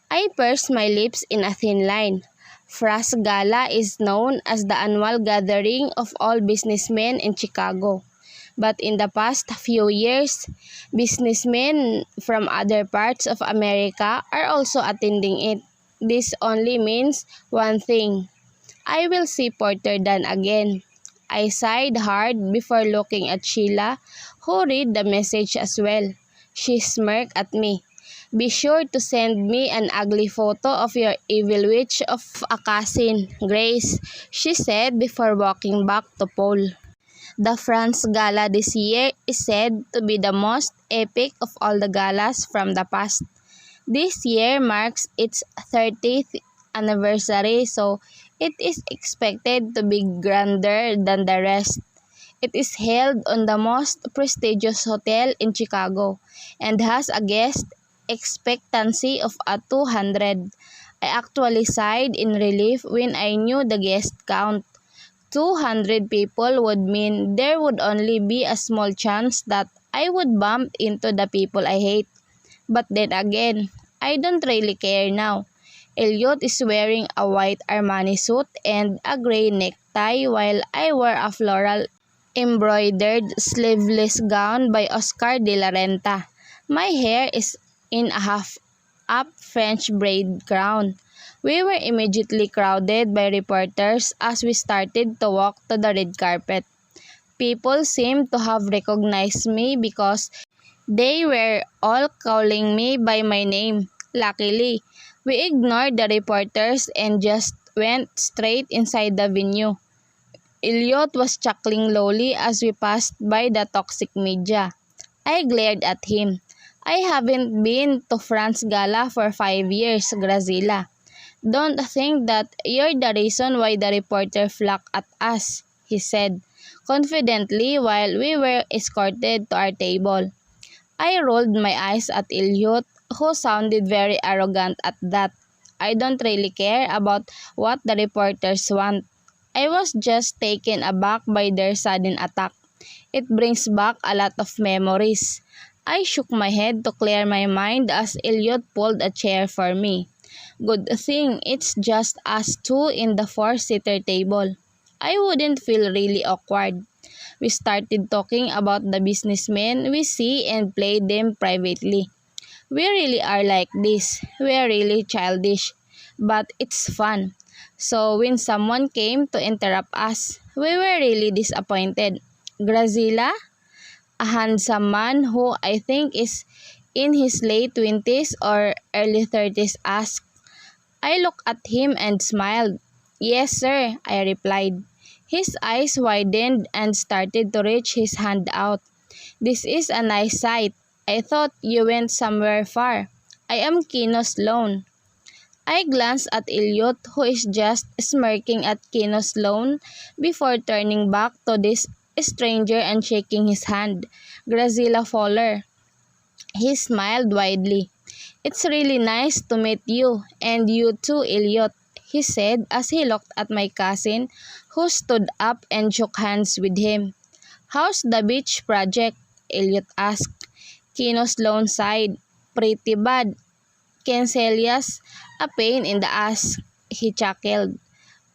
I pursed my lips in a thin line. Fras Gala is known as the annual gathering of all businessmen in Chicago. But in the past few years, businessmen from other parts of America are also attending it. This only means one thing. I will see Porter Dunn again. I sighed hard before looking at Sheila, who read the message as well. She smirked at me. Be sure to send me an ugly photo of your evil witch of a cousin, Grace, she said before walking back to Paul. The France Gala this year is said to be the most epic of all the galas from the past. This year marks its 30th anniversary, so it is expected to be grander than the rest. It is held on the most prestigious hotel in Chicago and has a guest expectancy of 200. I actually sighed in relief when I knew the guest count. 200 people would mean there would only be a small chance that I would bump into the people I hate. But then again, I don't really care now. Elliot is wearing a white Armani suit and a gray necktie while I wear a floral embroidered sleeveless gown by Oscar de la Renta. My hair is in a half-up French braid crown. We were immediately crowded by reporters as we started to walk to the red carpet. People seemed to have recognized me because they were all calling me by my name. Luckily, we ignored the reporters and just went straight inside the venue. Elliot was chuckling lowly as we passed by the toxic media. I glared at him. I haven't been to France Gala for 5 years, Grazilla. Don't think that you're the reason why the reporter flocked at us, he said, confidently while we were escorted to our table. I rolled my eyes at Elliot, who sounded very arrogant at that. I don't really care about what the reporters want. I was just taken aback by their sudden attack. It brings back a lot of memories. I shook my head to clear my mind as Elliot pulled a chair for me. Good thing it's just us two in the four-seater table. I wouldn't feel really awkward. We started talking about the businessmen we see and play them privately. We really are like this. We are really childish. But it's fun. So when someone came to interrupt us, we were really disappointed. Grazilla, a handsome man who I think is in his late 20s or early 30s, asked. I looked at him and smiled. Yes, sir, I replied. His eyes widened and started to reach his hand out. This is a nice sight. I thought you went somewhere far. I am Kino Sloan. I glanced at Elliot, who is just smirking at Kino Sloan before turning back to this stranger and shaking his hand. Grazilla Fowler. He smiled widely. It's really nice to meet you, and you too, Elliot, he said as he looked at my cousin, who stood up and shook hands with him. How's the beach project? Elliot asked. Kino Sloan sighed. Pretty bad. Cancelia's a pain in the ass, he chuckled.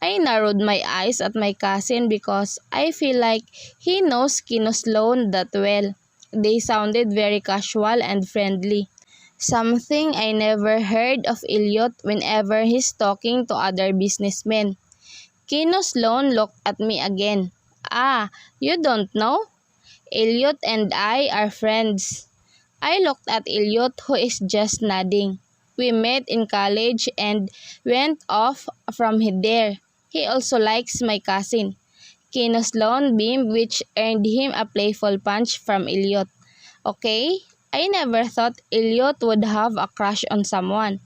I narrowed my eyes at my cousin because I feel like he knows Kino Sloan that well. They sounded very casual and friendly. Something I never heard of Elliot whenever he's talking to other businessmen. Kino Sloan looked at me again. Ah, you don't know? Elliot and I are friends. I looked at Elliot, who is just nodding. We met in college and went off from there. He also likes my cousin. Kino Sloan beamed, which earned him a playful punch from Elliot. Okay, I never thought Elliot would have a crush on someone.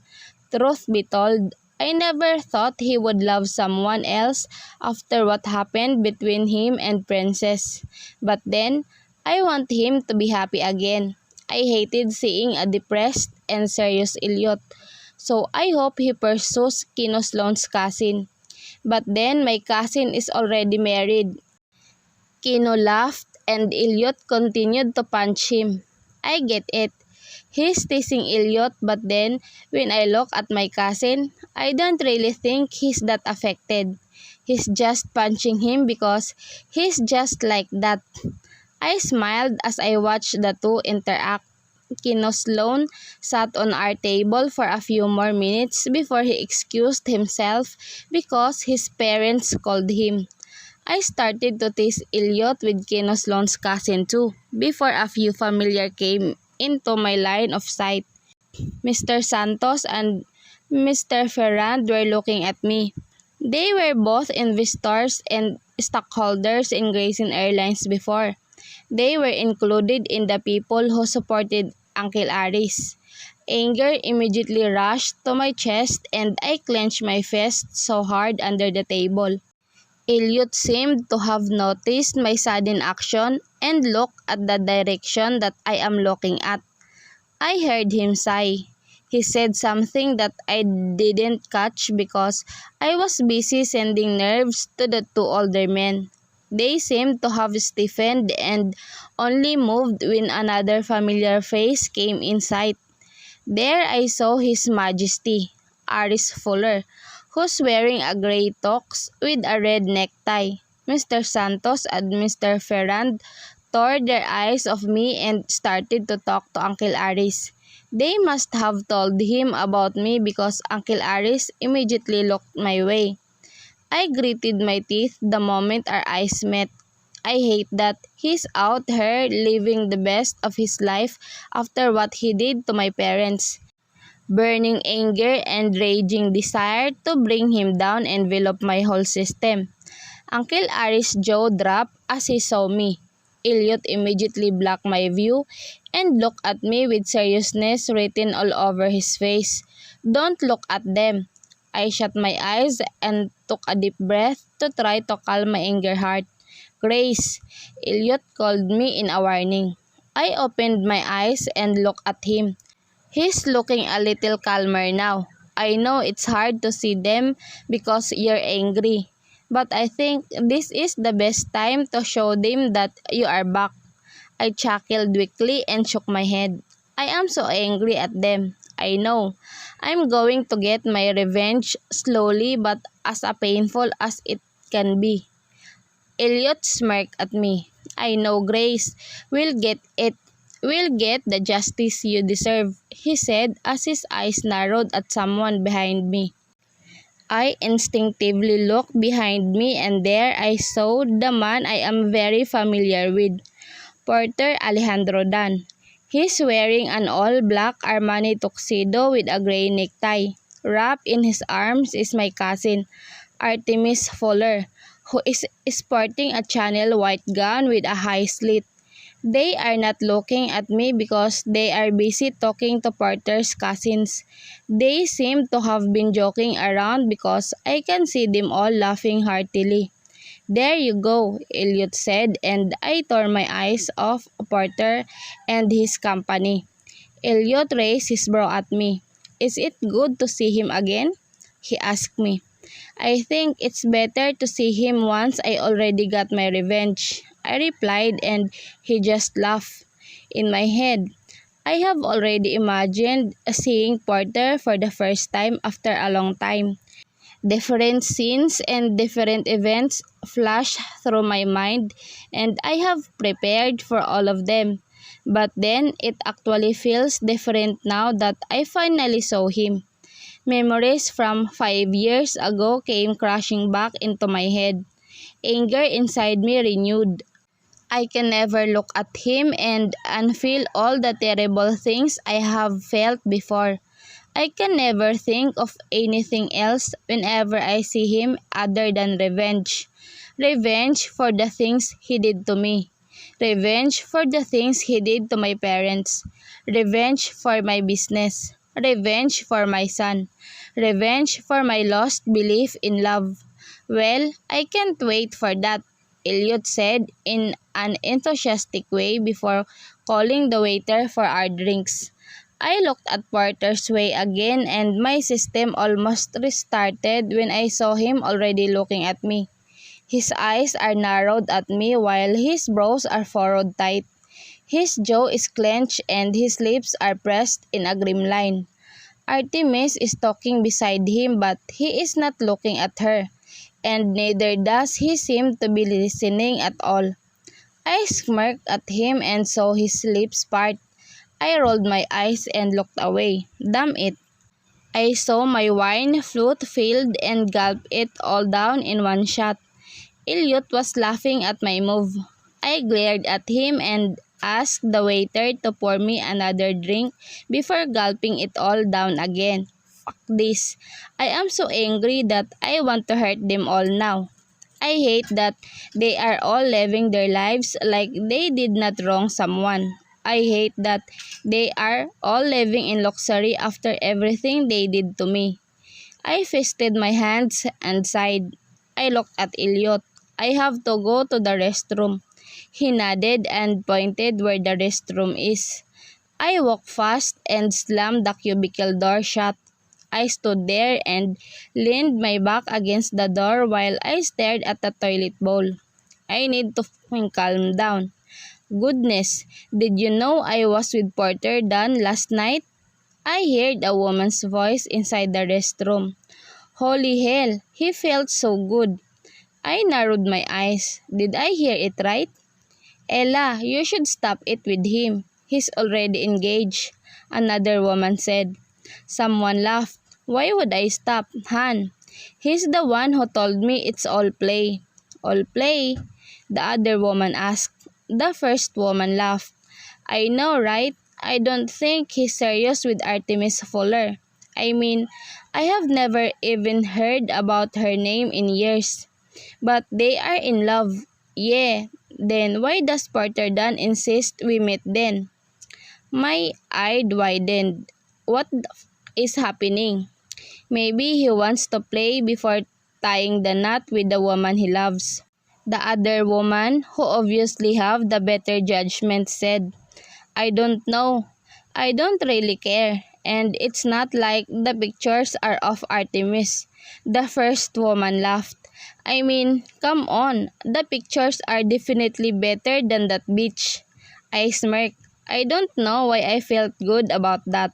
Truth be told, I never thought he would love someone else after what happened between him and Princess. But then, I want him to be happy again. I hated seeing a depressed and serious Elliot, so I hope he pursues Kino Sloan's cousin. But then my cousin is already married. Kino laughed and Elliot continued to punch him. I get it. He's teasing Elliot, but then, when I look at my cousin, I don't really think he's that affected. He's just punching him because he's just like that. I smiled as I watched the two interact. Kino Sloan sat on our table for a few more minutes before he excused himself because his parents called him. I started to tease Elliot with Kino Sloan's cousin too, before a few familiar came into my line of sight. Mr. Santos and Mr. Ferrand were looking at me. They were both investors and stockholders in Grayson Airlines before. They were included in the people who supported Uncle Aris. Anger immediately rushed to my chest and I clenched my fist so hard under the table. Elliot seemed to have noticed my sudden action and looked at the direction that I am looking at. I heard him sigh. He said something that I didn't catch because I was busy sending nerves to the two older men. They seemed to have stiffened and only moved when another familiar face came in sight. There I saw His Majesty, Aris Fuller, who's wearing a grey tux with a red necktie. Mr. Santos and Mr. Ferrand tore their eyes off me and started to talk to Uncle Aris. They must have told him about me because Uncle Aris immediately looked my way. I gritted my teeth the moment our eyes met. I hate that he's out here living the best of his life after what he did to my parents. Burning anger and raging desire to bring him down enveloped my whole system. Uncle Aris' jaw dropped as he saw me. Elliot immediately blocked my view and looked at me with seriousness written all over his face. Don't look at them. I shut my eyes and took a deep breath to try to calm my anger heart. Grace, Elliot called me in a warning. I opened my eyes and looked at him. He's looking a little calmer now. I know it's hard to see them because you're angry. But I think this is the best time to show them that you are back. I chuckled weakly and shook my head. I am so angry at them. I know. I'm going to get my revenge slowly but as painful as it can be. Elliot smirked at me. I know, Grace. We'll get it. We'll get the justice you deserve, he said as his eyes narrowed at someone behind me. I instinctively looked behind me and there I saw the man I am very familiar with, Porter Alejandro Dunn. He's wearing an all-black Armani tuxedo with a gray necktie. Wrapped in his arms is my cousin, Artemis Fuller, who is sporting a Channel white gown with a high slit. They are not looking at me because they are busy talking to Porter's cousins. They seem to have been joking around because I can see them all laughing heartily. There you go, Elliot said, and I tore my eyes off Porter and his company. Elliot raised his brow at me. Is it good to see him again? He asked me. I think it's better to see him once I already got my revenge, I replied, and he just laughed. In my head, I have already imagined seeing Porter for the first time after a long time. Different scenes and different events flash through my mind and I have prepared for all of them. But then it actually feels different now that I finally saw him. Memories from 5 years ago came crashing back into my head. Anger inside me renewed. I can never look at him and feel all the terrible things I have felt before. I can never think of anything else whenever I see him other than revenge. Revenge for the things he did to me. Revenge for the things he did to my parents. Revenge for my business. Revenge for my son. Revenge for my lost belief in love. Well, I can't wait for that, Elliot said in an enthusiastic way before calling the waiter for our drinks. I looked at Porter's way again and my system almost restarted when I saw him already looking at me. His eyes are narrowed at me while his brows are furrowed tight. His jaw is clenched and his lips are pressed in a grim line. Artemis is talking beside him but he is not looking at her, and neither does he seem to be listening at all. I smirked at him and saw his lips part. I rolled my eyes and looked away. Damn it. I saw my wine flute filled and gulped it all down in one shot. Elliot was laughing at my move. I glared at him and asked the waiter to pour me another drink before gulping it all down again. Fuck this. I am so angry that I want to hurt them all now. I hate that they are all living their lives like they did not wrong someone. I hate that they are all living in luxury after everything they did to me. I fisted my hands and sighed. I looked at Elliot. I have to go to the restroom. He nodded and pointed where the restroom is. I walked fast and slammed the cubicle door shut. I stood there and leaned my back against the door while I stared at the toilet bowl. I need to fucking calm down. Goodness, did you know I was with Porter Dunn last night? I heard a woman's voice inside the restroom. Holy hell, he felt so good. I narrowed my eyes. Did I hear it right? Ella, you should stop it with him. He's already engaged, another woman said. Someone laughed. Why would I stop, Han? He's the one who told me it's all play. All play? The other woman asked. The first woman laughed. I know, right? I don't think he's serious with Artemis Fuller. I mean, I have never even heard about her name in years. But they are in love. Yeah, then why does Porter Dunn insist we meet then? My eye widened. What the is happening? Maybe he wants to play before tying the knot with the woman he loves. The other woman, who obviously have the better judgment, said, I don't know. I don't really care. And it's not like the pictures are of Artemis. The first woman laughed. I mean, come on. The pictures are definitely better than that bitch. I smirked. I don't know why I felt good about that.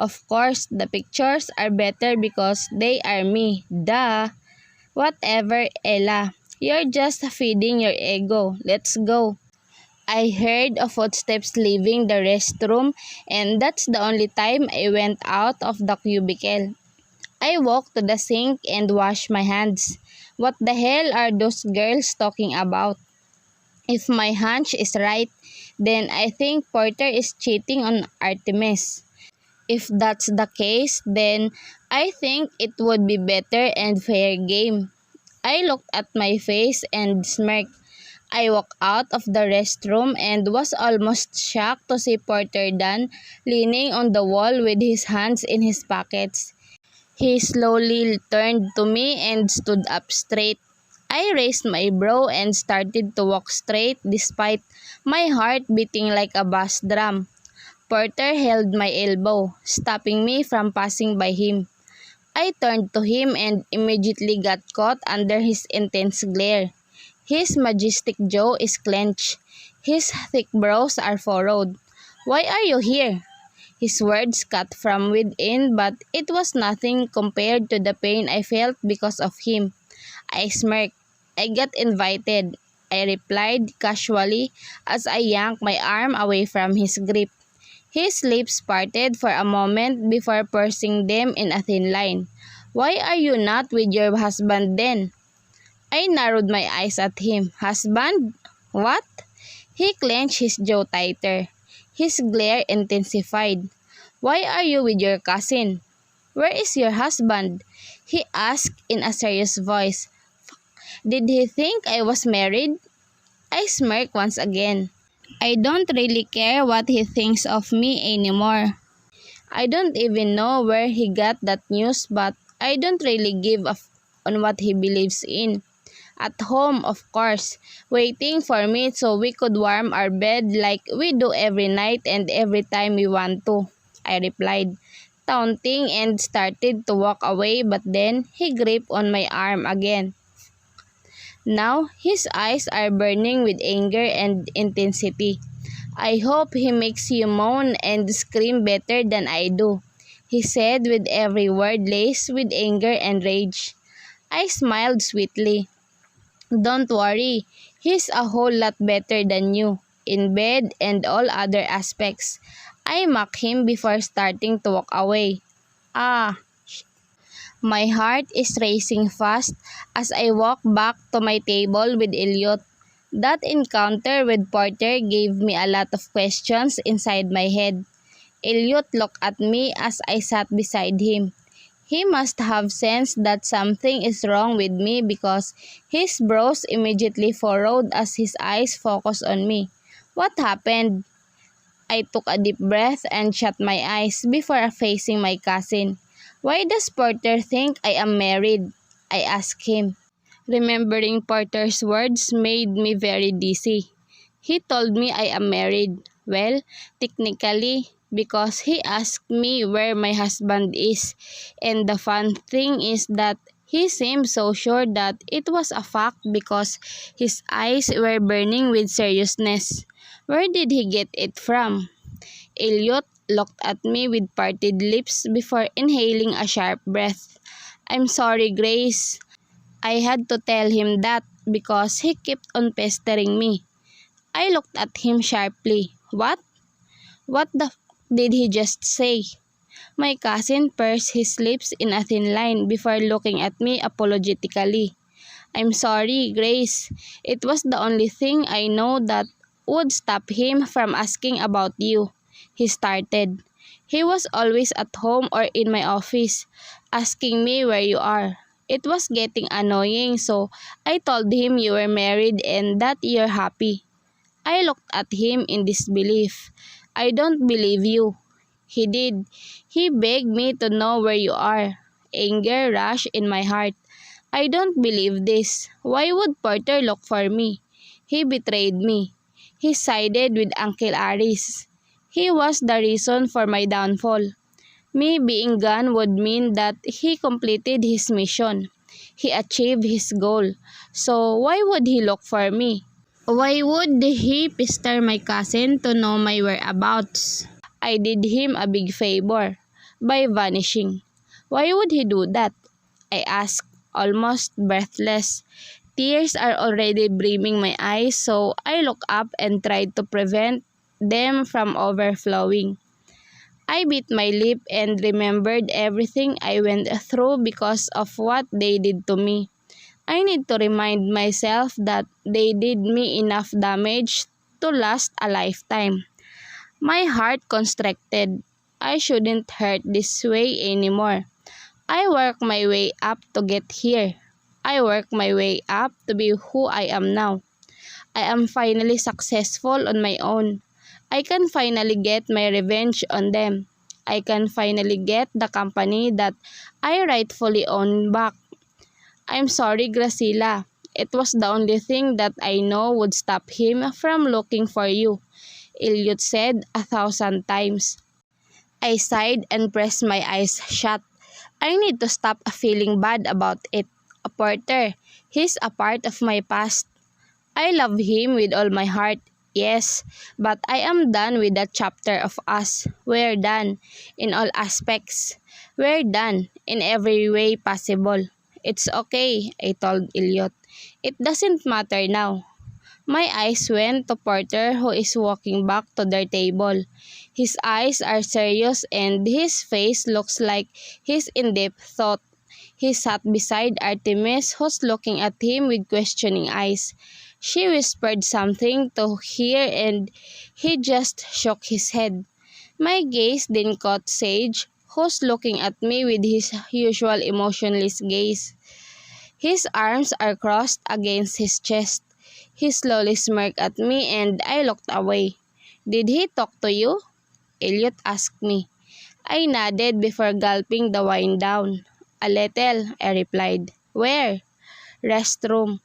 Of course, the pictures are better because they are me. Duh. Whatever, Ella. You're just feeding your ego. Let's go. I heard of footsteps leaving the restroom, and that's the only time I went out of the cubicle. I walked to the sink and washed my hands. What the hell are those girls talking about? If my hunch is right, then I think Porter is cheating on Artemis. If that's the case, then I think it would be better and fair game. I looked at my face and smirked. I walked out of the restroom and was almost shocked to see Porter Dunn leaning on the wall with his hands in his pockets. He slowly turned to me and stood up straight. I raised my brow and started to walk straight despite my heart beating like a bass drum. Porter held my elbow, stopping me from passing by him. I turned to him and immediately got caught under his intense glare. His majestic jaw is clenched. His thick brows are furrowed. Why are you here? His words cut from within, but it was nothing compared to the pain I felt because of him. I smirked. I got invited, I replied casually as I yanked my arm away from his grip. His lips parted for a moment before pursing them in a thin line. Why are you not with your husband then? I narrowed my eyes at him. Husband? What? He clenched his jaw tighter. His glare intensified. Why are you with your cousin? Where is your husband? He asked in a serious voice. Did he think I was married? I smirked once again. I don't really care what he thinks of me anymore. I don't even know where he got that news, but I don't really give a on what he believes in. At home, of course, waiting for me so we could warm our bed like we do every night and every time we want to, I replied, taunting and started to walk away, but then he gripped on my arm again. Now, his eyes are burning with anger and intensity. I hope he makes you moan and scream better than I do, he said with every word laced with anger and rage. I smiled sweetly. Don't worry, he's a whole lot better than you, in bed and all other aspects. I mocked him before starting to walk away. Ah, my heart is racing fast as I walk back to my table with Elliot. That encounter with Porter gave me a lot of questions inside my head. Elliot looked at me as I sat beside him. He must have sensed that something is wrong with me because his brows immediately furrowed as his eyes focused on me. What happened? I took a deep breath and shut my eyes before facing my cousin. Why does Porter think I am married? I asked him. Remembering Porter's words made me very dizzy. He told me I am married. Well, technically, because he asked me where my husband is. And the fun thing is that he seemed so sure that it was a fact because his eyes were burning with seriousness. Where did he get it from? Elliot looked at me with parted lips before inhaling a sharp breath. I'm sorry, Grace. I had to tell him that because he kept on pestering me. I looked at him sharply. What? What the did he just say? My cousin pursed his lips in a thin line before looking at me apologetically. I'm sorry, Grace. It was the only thing I know that would stop him from asking about you. He started. He was always at home or in my office, asking me where you are. It was getting annoying, so I told him you were married and that you're happy. I looked at him in disbelief. I don't believe you. He did. He begged me to know where you are. Anger rushed in my heart. I don't believe this. Why would Porter look for me? He betrayed me. He sided with Uncle Aris. He was the reason for my downfall. Me being gone would mean that he completed his mission. He achieved his goal. So why would he look for me? Why would he pester my cousin to know my whereabouts? I did him a big favor by vanishing. Why would he do that? I asked, almost breathless. Tears are already brimming my eyes, so I looked up and tried to prevent them from overflowing. I bit my lip and remembered everything I went through because of what they did to me. I need to remind myself that they did me enough damage to last a lifetime. My heart constricted. I shouldn't hurt this way anymore. I worked my way up to get here. I worked my way up to be who I am now. I am finally successful on my own. I can finally get my revenge on them. I can finally get the company that I rightfully own back. I'm sorry, Gracila. It was the only thing that I know would stop him from looking for you, Elliot said 1,000 times. I sighed and pressed my eyes shut. I need to stop feeling bad about it. Porter, he's a part of my past. I love him with all my heart, yes, but I am done with that chapter of us. We're done in all aspects. We're done in every way possible. It's okay, I told Elliot. It doesn't matter now. My eyes went to Porter who is walking back to their table. His eyes are serious and his face looks like he's in deep thought. He sat beside Artemis who's looking at him with questioning eyes. She whispered something to hear and he just shook his head. My gaze then caught Sage, who's looking at me with his usual emotionless gaze. His arms are crossed against his chest. He slowly smirked at me and I looked away. Did he talk to you? Elliot asked me. I nodded before gulping the wine down. A little, I replied. Where? Restroom.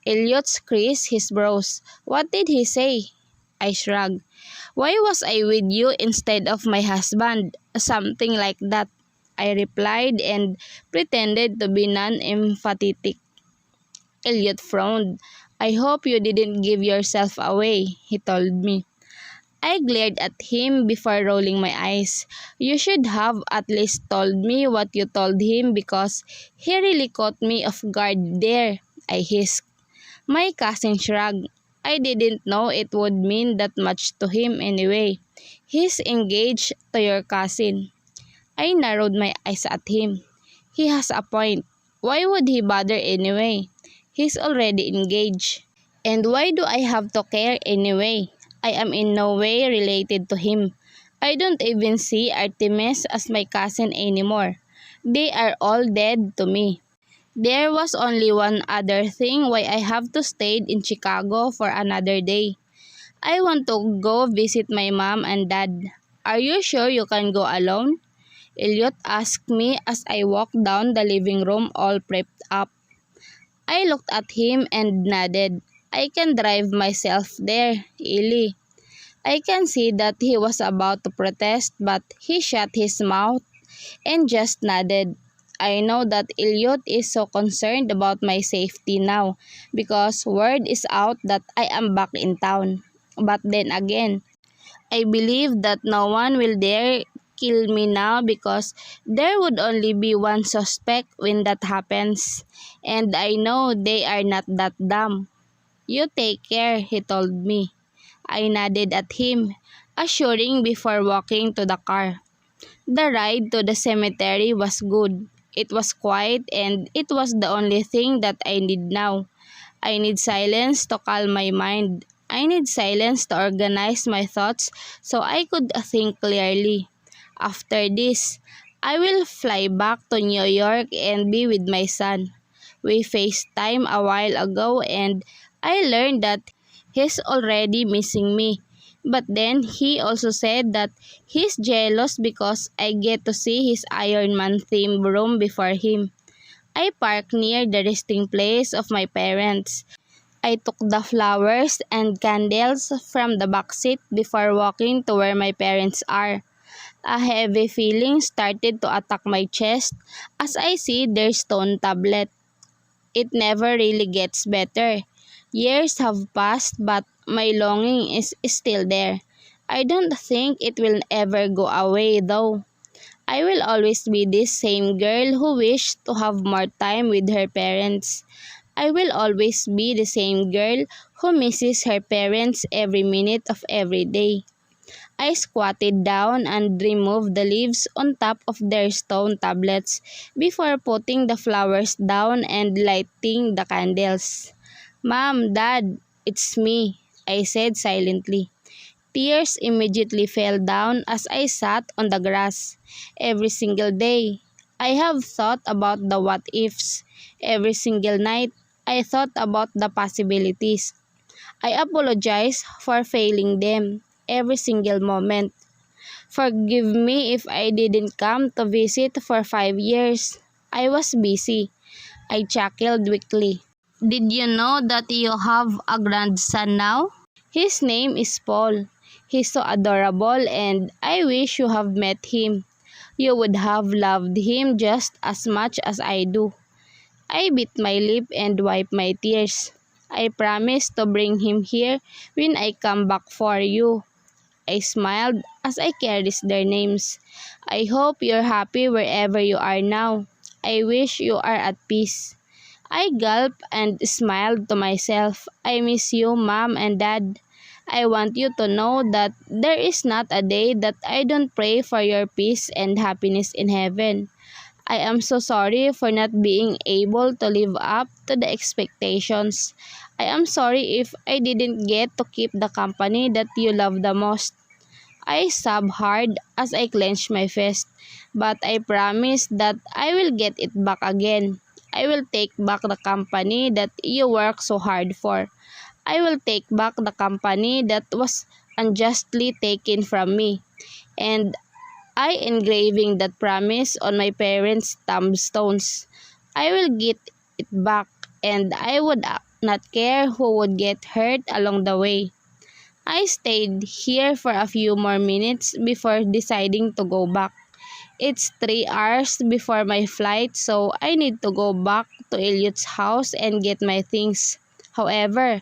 Elliot creased his brows. What did he say? I shrugged. Why was I with you instead of my husband? Something like that, I replied and pretended to be non-emphatic. Elliot frowned. I hope you didn't give yourself away, he told me. I glared at him before rolling my eyes. You should have at least told me what you told him because he really caught me off guard there, I hissed. My cousin shrugged. I didn't know it would mean that much to him anyway. He's engaged to your cousin. I narrowed my eyes at him. He has a point. Why would he bother anyway? He's already engaged. And why do I have to care anyway? I am in no way related to him. I don't even see Artemis as my cousin anymore. They are all dead to me. There was only one other thing why I have to stay in Chicago for another day. I want to go visit my mom and dad. Are you sure you can go alone? Elliot asked me as I walked down the living room all prepped up. I looked at him and nodded. I can drive myself there, Ellie. I can see that he was about to protest but he shut his mouth and just nodded. I know that Elliot is so concerned about my safety now because word is out that I am back in town. But then again, I believe that no one will dare kill me now because there would only be one suspect when that happens. And I know they are not that dumb. You take care, he told me. I nodded at him, assuring before walking to the car. The ride to the cemetery was good. It was quiet and it was the only thing that I need now. I need silence to calm my mind. I need silence to organize my thoughts so I could think clearly. After this, I will fly back to New York and be with my son. We FaceTime a while ago and I learned that he's already missing me. But then he also said that he's jealous because I get to see his Iron Man themed room before him. I parked near the resting place of my parents. I took the flowers and candles from the back seat before walking to where my parents are. A heavy feeling started to attack my chest as I see their stone tablet. It never really gets better. Years have passed but my longing is still there. I don't think it will ever go away though. I will always be this same girl who wished to have more time with her parents. I will always be the same girl who misses her parents every minute of every day. I squatted down and removed the leaves on top of their stone tablets before putting the flowers down and lighting the candles. Mom, Dad, it's me, I said silently. Tears immediately fell down as I sat on the grass. Every single day, I have thought about the what ifs. Every single night, I thought about the possibilities. I apologize for failing them every single moment. Forgive me if I didn't come to visit for 5 years. I was busy. I chuckled weakly. Did you know that you have a grandson now? His name is Paul. He's so adorable and I wish you have met him. You would have loved him just as much as I do. I bit my lip and wiped my tears. I promised to bring him here when I come back for you. I smiled as I caressed their names. I hope you're happy wherever you are now. I wish you are at peace. I gulped and smiled to myself. I miss you, Mom and Dad. I want you to know that there is not a day that I don't pray for your peace and happiness in heaven. I am so sorry for not being able to live up to the expectations. I am sorry if I didn't get to keep the company that you love the most. I sobbed hard as I clenched my fist, but I promise that I will get it back again. I will take back the company that you worked so hard for. I will take back the company that was unjustly taken from me. And I engraving that promise on my parents' tombstones. I will get it back and I would not care who would get hurt along the way. I stayed here for a few more minutes before deciding to go back. It's 3 hours before my flight so I need to go back to Elliot's house and get my things. However,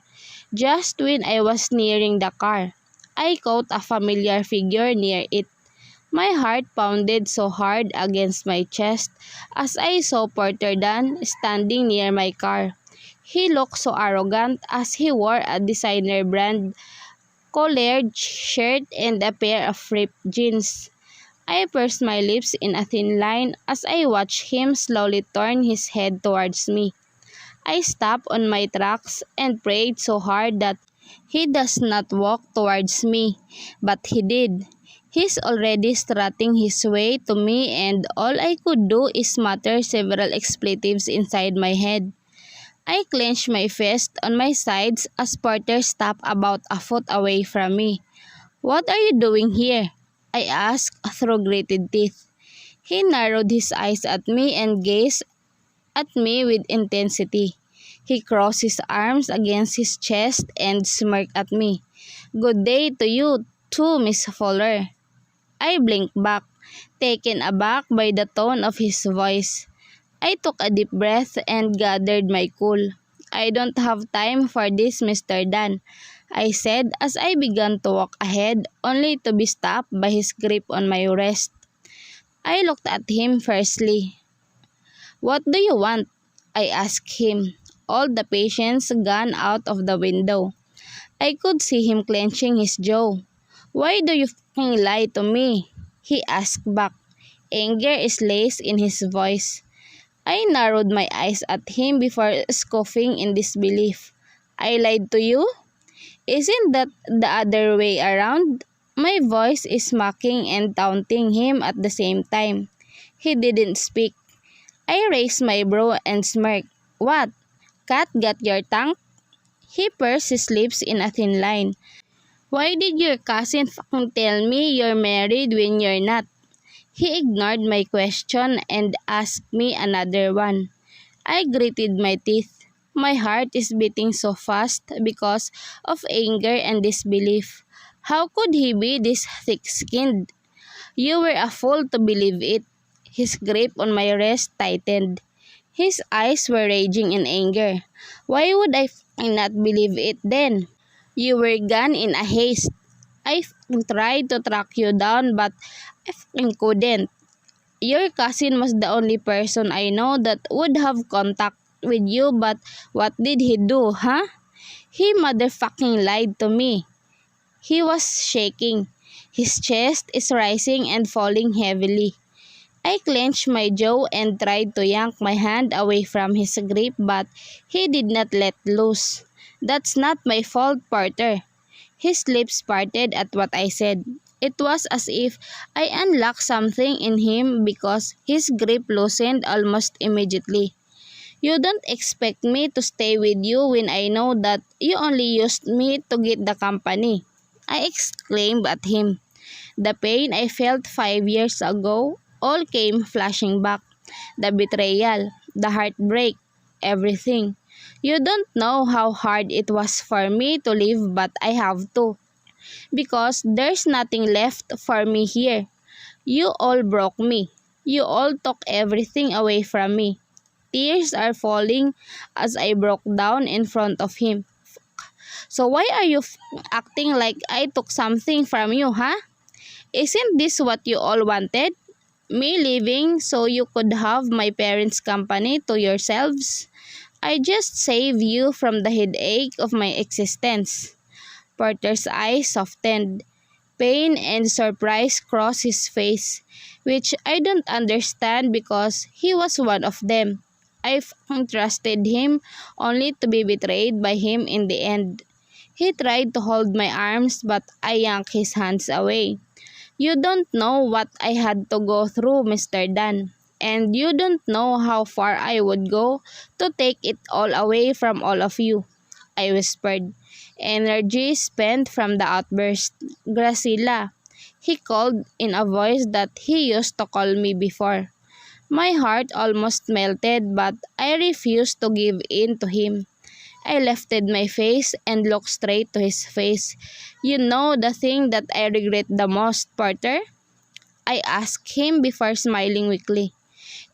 just when I was nearing the car, I caught a familiar figure near it. My heart pounded so hard against my chest as I saw Porter Dunn standing near my car. He looked so arrogant as he wore a designer brand collared shirt and a pair of ripped jeans. I pursed my lips in a thin line as I watched him slowly turn his head towards me. I stopped on my tracks and prayed so hard that he does not walk towards me, but he did. He's already strutting his way to me and all I could do is mutter several expletives inside my head. I clenched my fist on my sides as Porter stopped about a foot away from me. "What are you doing here?" I asked through gritted teeth. He narrowed his eyes at me and gazed at me with intensity. He crossed his arms against his chest and smirked at me. "Good day to you too, Miss Fuller." I blinked back, taken aback by the tone of his voice. I took a deep breath and gathered my cool. "I don't have time for this, Mr. Dunn," I said as I began to walk ahead, only to be stopped by his grip on my wrist. I looked at him fiercely. "What do you want?" I asked him, all the patience gone out of the window. I could see him clenching his jaw. "Why do you fucking lie to me?" he asked back. Anger is laced in his voice. I narrowed my eyes at him before scoffing in disbelief. "I lied to you? Isn't that the other way around?" My voice is mocking and taunting him at the same time. He didn't speak. I raised my brow and smirked. "What? Cat got your tongue?" He pursed his lips in a thin line. "Why did your cousin fucking tell me you're married when you're not?" He ignored my question and asked me another one. I gritted my teeth. My heart is beating so fast because of anger and disbelief. How could he be this thick-skinned? "You were a fool to believe it." His grip on my wrist tightened. His eyes were raging in anger. "Why would I fucking not believe it then? You were gone in a haste. I fucking tried to track you down but I fucking couldn't. Your cousin was the only person I know that would have contact with you, but what did he do, huh? He motherfucking lied to me." He was shaking. His chest is rising and falling heavily. I clenched my jaw and tried to yank my hand away from his grip, but he did not let loose. "That's not my fault, Porter." His lips parted at what I said. It was as if I unlocked something in him because his grip loosened almost immediately. "You don't expect me to stay with you when I know that you only used me to get the company," I exclaimed at him. The pain I felt 5 years ago all came flashing back. The betrayal, the heartbreak, everything. "You don't know how hard it was for me to leave, but I have to. Because there's nothing left for me here. You all broke me. You all took everything away from me." Tears are falling as I broke down in front of him. "So why are you acting like I took something from you, huh? Isn't this what you all wanted? Me leaving so you could have my parents' company to yourselves? I just saved you from the headache of my existence." Porter's eyes softened. Pain and surprise crossed his face, which I don't understand because he was one of them. I fucking trusted him only to be betrayed by him in the end. He tried to hold my arms but I yanked his hands away. "You don't know what I had to go through, Mr. Dunn. And you don't know how far I would go to take it all away from all of you," I whispered. Energy spent from the outburst. "Graciela," he called in a voice that he used to call me before. My heart almost melted but I refused to give in to him. I lifted my face and looked straight to his face. "You know the thing that I regret the most, Porter?" I asked him before smiling weakly.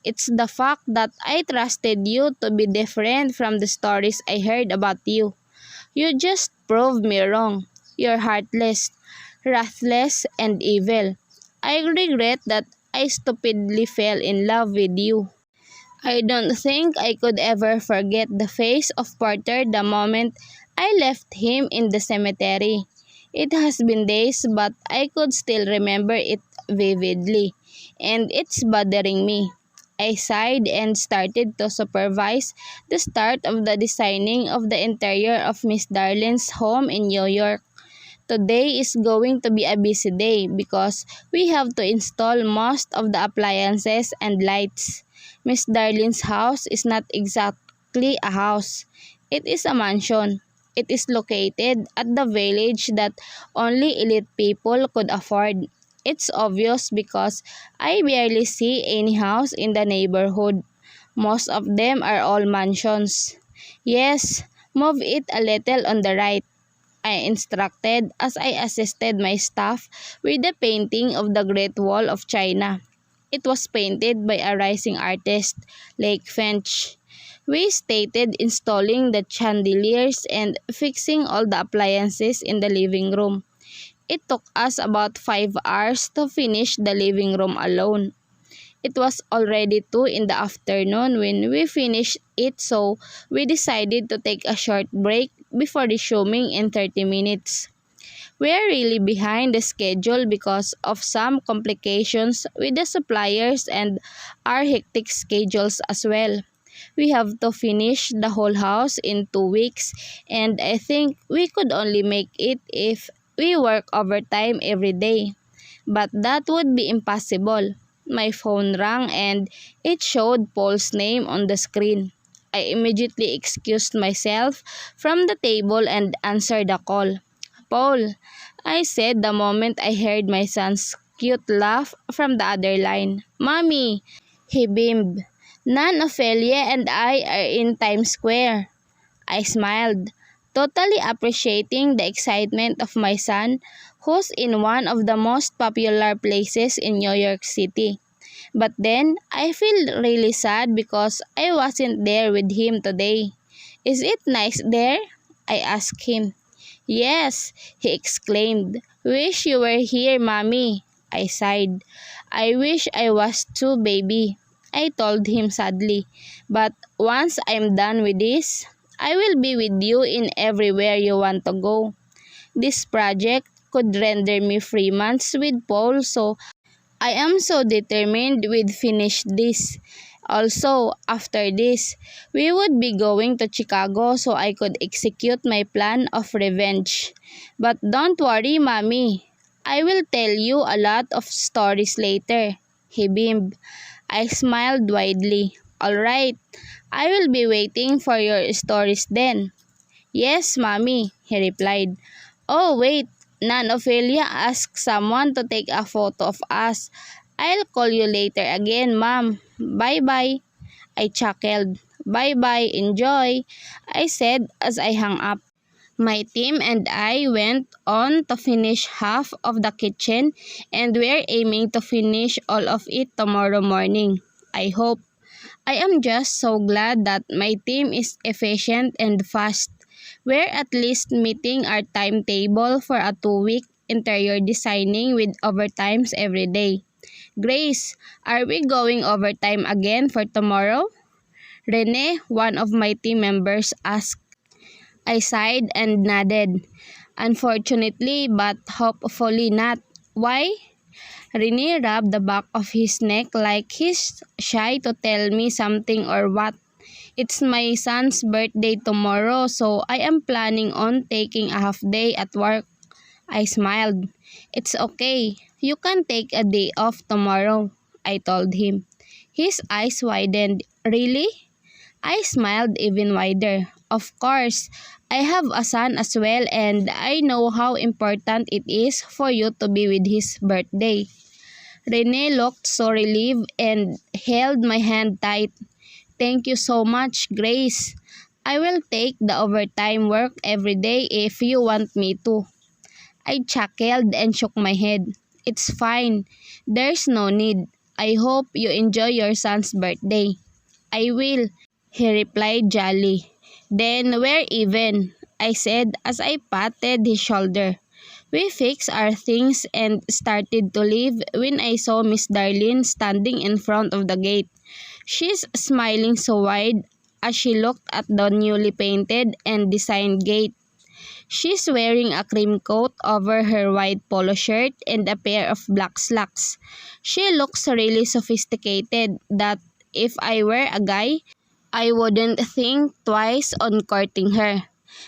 "It's the fact that I trusted you to be different from the stories I heard about you. You just proved me wrong. You're heartless, ruthless, and evil. I regret that I stupidly fell in love with you. I don't think I could ever forget the face of Porter the moment I left him in the cemetery. It has been days, but I could still remember it vividly, and it's bothering me. I sighed and started to supervise the start of the designing of the interior of Miss Darlin's home in New York. Today is going to be a busy day because we have to install most of the appliances and lights. Miss Darlin's house is not exactly a house. It is a mansion. It is located at the village that only elite people could afford. It's obvious because I barely see any house in the neighborhood. Most of them are all mansions. Yes, move it a little on the right, I instructed as I assisted my staff with the painting of the Great Wall of China. It was painted by a rising artist, Lake Finch. We started installing the chandeliers and fixing all the appliances in the living room. It took us about 5 hours to finish the living room alone. It was already 2 in the afternoon when we finished it, so we decided to take a short break before resuming in 30 minutes. We are really behind the schedule because of some complications with the suppliers and our hectic schedules as well. We have to finish the whole house in 2 weeks, and I think we could only make it if we work overtime every day. But that would be impossible. My phone rang and it showed Paul's name on the screen. I immediately excused myself from the table and answered the call. Paul, I said the moment I heard my son's cute laugh from the other line. Mommy, he beamed. Nan, Ophelia, and I are in Times Square. I smiled, totally appreciating the excitement of my son, who's in one of the most popular places in New York City. But then, I feel really sad because I wasn't there with him today. Is it nice there? I asked him. Yes, he exclaimed. Wish you were here, Mommy. I sighed. I wish I was too, baby. I told him sadly. But once I'm done with this, I will be with you in everywhere you want to go. This project could render me 3 months with Paul, so I am so determined we'd finish this. Also, after this, we would be going to Chicago so I could execute my plan of revenge. But don't worry, Mommy. I will tell you a lot of stories later. He beamed. I smiled widely. All right, I will be waiting for your stories then. Yes, Mommy, he replied. Oh, wait, Nan Ophelia asked someone to take a photo of us. I'll call you later again, Mom. Bye-bye. I chuckled. Bye-bye, enjoy, I said as I hung up. My team and I went on to finish half of the kitchen and we're aiming to finish all of it tomorrow morning. I hope. I am just so glad that my team is efficient and fast. We're at least meeting our timetable for a 2-week interior designing with overtimes every day. Grace, are we going overtime again for tomorrow? Rene, one of my team members, asked. I sighed and nodded. Unfortunately, but hopefully not. Why? Rene rubbed the back of his neck like he's shy to tell me something or what. It's my son's birthday tomorrow, so I am planning on taking a half day at work. I smiled. It's okay. You can take a day off tomorrow, I told him. His eyes widened. Really? I smiled even wider. Of course, I have a son as well and I know how important it is for you to be with his birthday. Rene looked so relieved and held my hand tight. Thank you so much, Grace. I will take the overtime work every day if you want me to. I chuckled and shook my head. It's fine. There's no need. I hope you enjoy your son's birthday. I will, he replied jolly. Then we're even, I said as I patted his shoulder. We fixed our things and started to leave when I saw Miss Darlene standing in front of the gate. She's smiling so wide as she looked at the newly painted and designed gate. She's wearing a cream coat over her white polo shirt and a pair of black slacks. She looks really sophisticated that if I were a guy, I wouldn't think twice on courting her.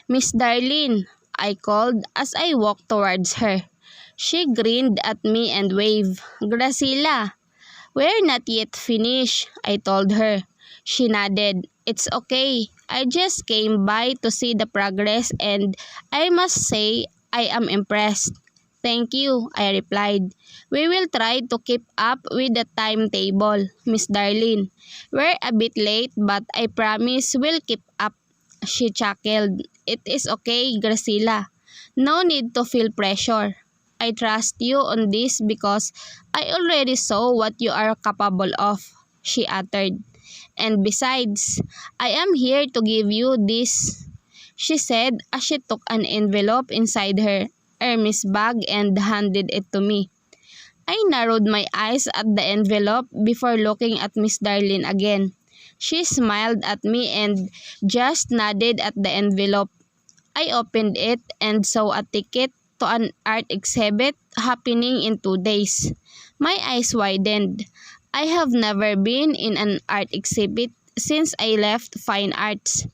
Miss Darlene, I called as I walked towards her. She grinned at me and waved. Gracila, we're not yet finished, I told her. She nodded. It's okay. I just came by to see the progress and I must say I am impressed. Thank you, I replied. We will try to keep up with the timetable, Miss Darlene. We're a bit late but I promise we'll keep up. She chuckled. It is okay, Gracila. No need to feel pressure. I trust you on this because I already saw what you are capable of, she uttered. And besides, I am here to give you this, she said as she took an envelope inside her Hermes bag and handed it to me. I narrowed my eyes at the envelope before looking at Miss Darlene again. She smiled at me and just nodded at the envelope. I opened it and saw a ticket to an art exhibit happening in 2 days. My eyes widened. I have never been in an art exhibit since I left fine arts.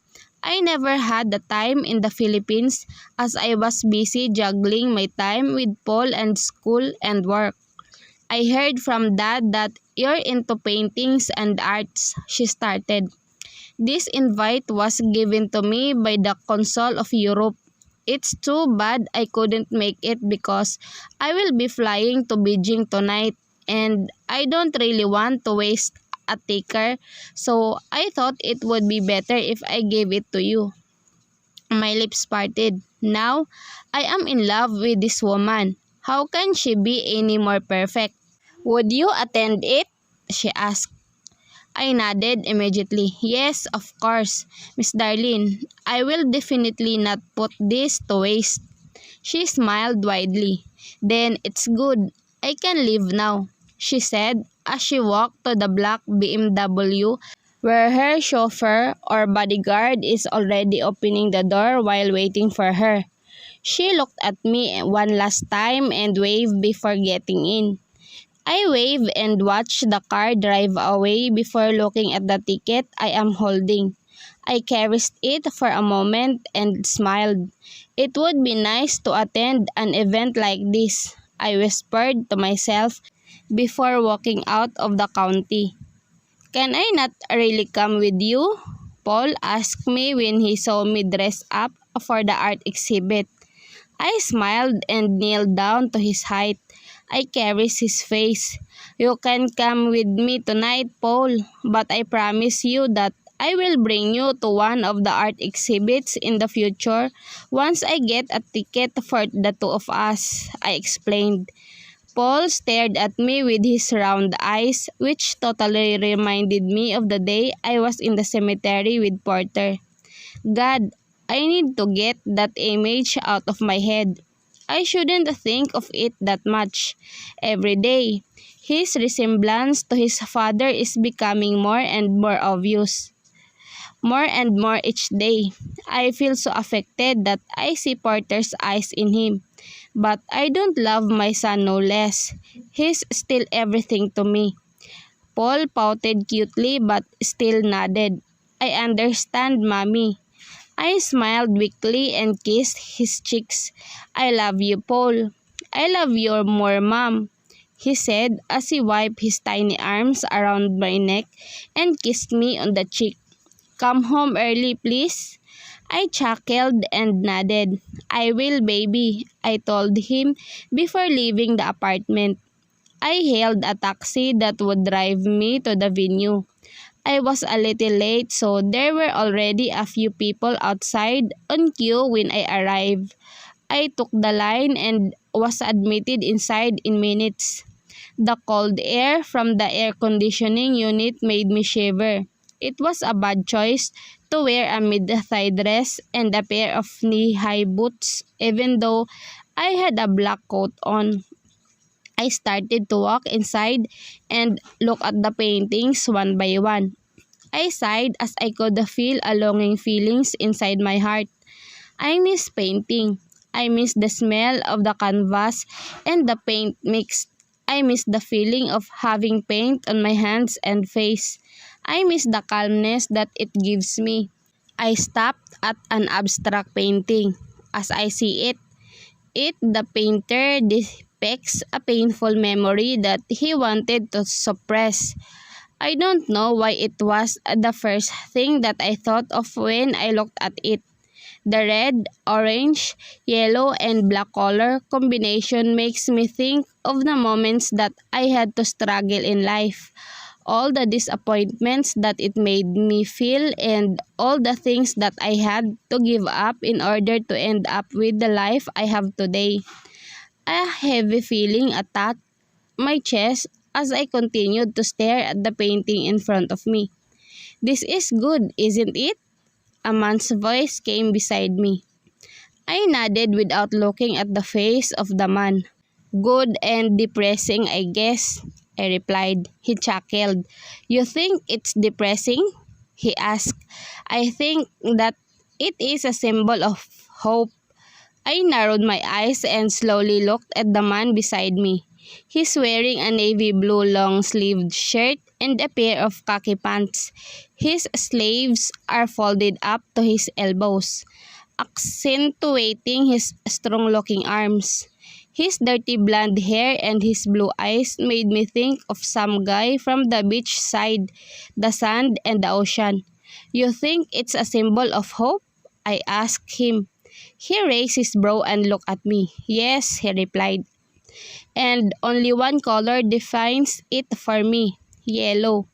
I never had the time in the Philippines as I was busy juggling my time with Paul and school and work. I heard from Dad that you're into paintings and arts, she started. This invite was given to me by the Consul of Europe. It's too bad I couldn't make it because I will be flying to Beijing tonight and I don't really want to waste a ticker, so I thought it would be better if I gave it to you. My lips parted. Now, I am in love with this woman. How can she be any more perfect? Would you attend it? She asked. I nodded immediately. Yes, of course, Miss Darlene. I will definitely not put this to waste. She smiled widely. Then it's good. I can leave now, she said as she walked to the black BMW where her chauffeur or bodyguard is already opening the door while waiting for her. She looked at me one last time and waved before getting in. I waved and watched the car drive away before looking at the ticket I am holding. I caressed it for a moment and smiled. It would be nice to attend an event like this, I whispered to myself before walking out of the county. Can I not really come with you? Paul asked me when he saw me dress up for the art exhibit. I smiled and kneeled down to his height. I caressed his face. You can come with me tonight, Paul, but I promise you that I will bring you to one of the art exhibits in the future once I get a ticket for the two of us, I explained. Paul stared at me with his round eyes, which totally reminded me of the day I was in the cemetery with Porter. God, I need to get that image out of my head. I shouldn't think of it that much. Every day, his resemblance to his father is becoming more and more obvious. More and more each day. I feel so affected that I see Porter's eyes in him. But I don't love my son no less. He's still everything to me. Paul pouted cutely but still nodded. I understand, Mommy. I smiled weakly and kissed his cheeks. I love you, Paul. I love you more, Mom, he said as he wiped his tiny arms around my neck and kissed me on the cheek. Come home early, please. I chuckled and nodded. I will, baby, I told him before leaving the apartment. I hailed a taxi that would drive me to the venue. I was a little late, so there were already a few people outside on queue when I arrived. I took the line and was admitted inside in minutes. The cold air from the air conditioning unit made me shiver. It was a bad choice to wear a mid-thigh dress and a pair of knee-high boots, even though I had a black coat on. I started to walk inside and look at the paintings one by one. I sighed as I could feel a longing feelings inside my heart. I miss painting. I miss the smell of the canvas and the paint mixed. I miss the feeling of having paint on my hands and face. I miss the calmness that it gives me. I stopped at an abstract painting. As I see it, the painter depicts a painful memory that he wanted to suppress. I don't know why it was the first thing that I thought of when I looked at it. The red, orange, yellow, and black color combination makes me think of the moments that I had to struggle in life, all the disappointments that it made me feel, and all the things that I had to give up in order to end up with the life I have today. A heavy feeling attacked my chest as I continued to stare at the painting in front of me. "This is good, isn't it?" A man's voice came beside me. I nodded without looking at the face of the man. "Good and depressing, I guess," I replied. He chuckled. "You think it's depressing?" he asked. "I think that it is a symbol of hope." I narrowed my eyes and slowly looked at the man beside me. He's wearing a navy blue long-sleeved shirt and a pair of khaki pants. His sleeves are folded up to his elbows, accentuating his strong-looking arms. His dirty blonde hair and his blue eyes made me think of some guy from the beach side, the sand and the ocean. "You think it's a symbol of hope?" I asked him. He raised his brow and looked at me. "Yes," he replied. "And only one color defines it for me: yellow."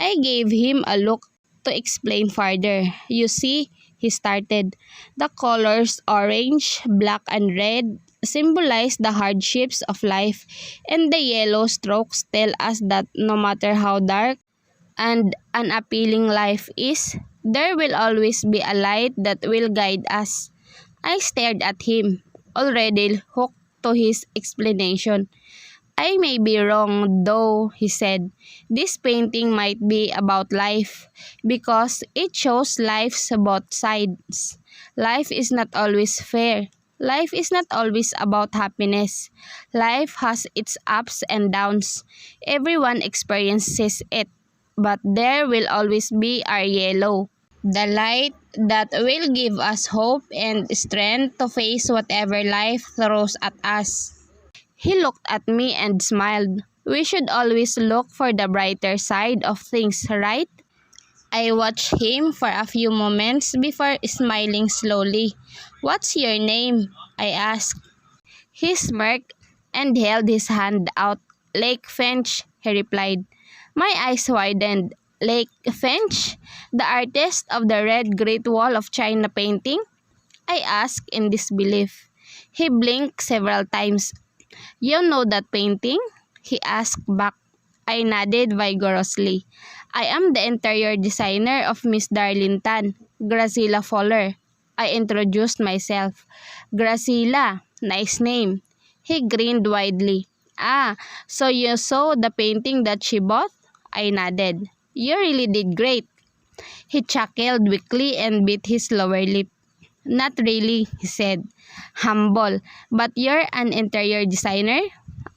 I gave him a look to explain further. "You see," he started, "the colors orange, black, and red symbolize the hardships of life, and the yellow strokes tell us that no matter how dark and unappealing life is, there will always be a light that will guide us." I stared at him, already hooked to his explanation. "I may be wrong, though," he said. "This painting might be about life, because it shows life's both sides. Life is not always fair. Life is not always about happiness. Life has its ups and downs. Everyone experiences it. But there will always be our yellow, the light that will give us hope and strength to face whatever life throws at us." He looked at me and smiled. "We should always look for the brighter side of things, right?" I watched him for a few moments before smiling slowly. "What's your name?" I asked. He smirked and held his hand out. "Lake Finch," he replied. My eyes widened. "Lake Finch? The artist of the Red Great Wall of China painting?" I asked in disbelief. He blinked several times. "You know that painting?" he asked back. I nodded vigorously. "I am the interior designer of Miss Darlington, Graciela Fowler." I introduced myself. "Graciela, nice name." He grinned widely. "Ah, so you saw the painting that she bought?" I nodded. "You really did great." He chuckled weakly and bit his lower lip. "Not really," he said. "Humble. But you're an interior designer?"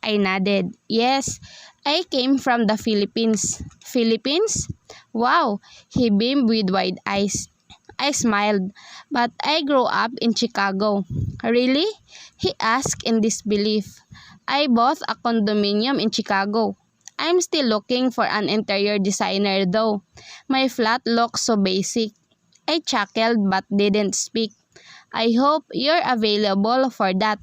I nodded. "Yes, I came from the Philippines." "Philippines? Wow!" He beamed with wide eyes. I smiled. "But I grew up in Chicago." "Really?" he asked in disbelief. "I bought a condominium in Chicago. I'm still looking for an interior designer though. My flat looks so basic." I chuckled but didn't speak. "I hope you're available for that."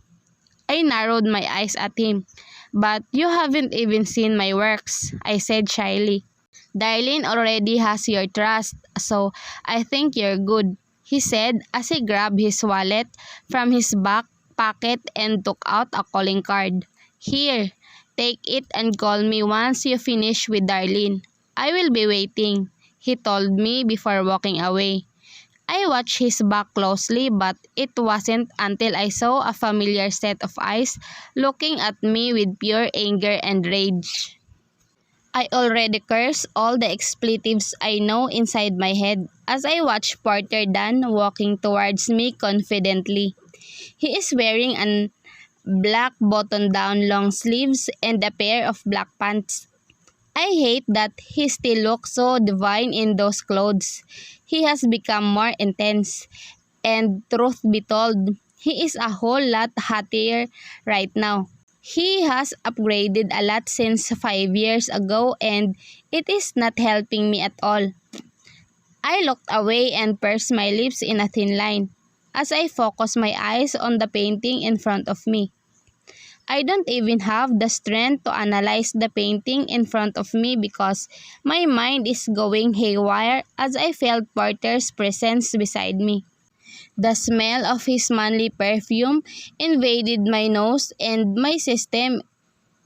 I narrowed my eyes at him. "But you haven't even seen my works," I said shyly. "Darlene already has your trust, so I think you're good," he said as he grabbed his wallet from his back pocket and took out a calling card. "Here, take it and call me once you finish with Darlene. I will be waiting," he told me before walking away. I watched his back closely, but it wasn't until I saw a familiar set of eyes looking at me with pure anger and rage. I already cursed all the expletives I know inside my head as I watched Porter Dunn walking towards me confidently. He is wearing an black button-down long sleeves and a pair of black pants. I hate that he still looks so divine in those clothes. He has become more intense, and truth be told, he is a whole lot hottier right now. He has upgraded a lot since 5 years ago and it is not helping me at all. I looked away and pursed my lips in a thin line as I focused my eyes on the painting in front of me. I don't even have the strength to analyze the painting in front of me because my mind is going haywire as I felt Porter's presence beside me. The smell of his manly perfume invaded my nose and my system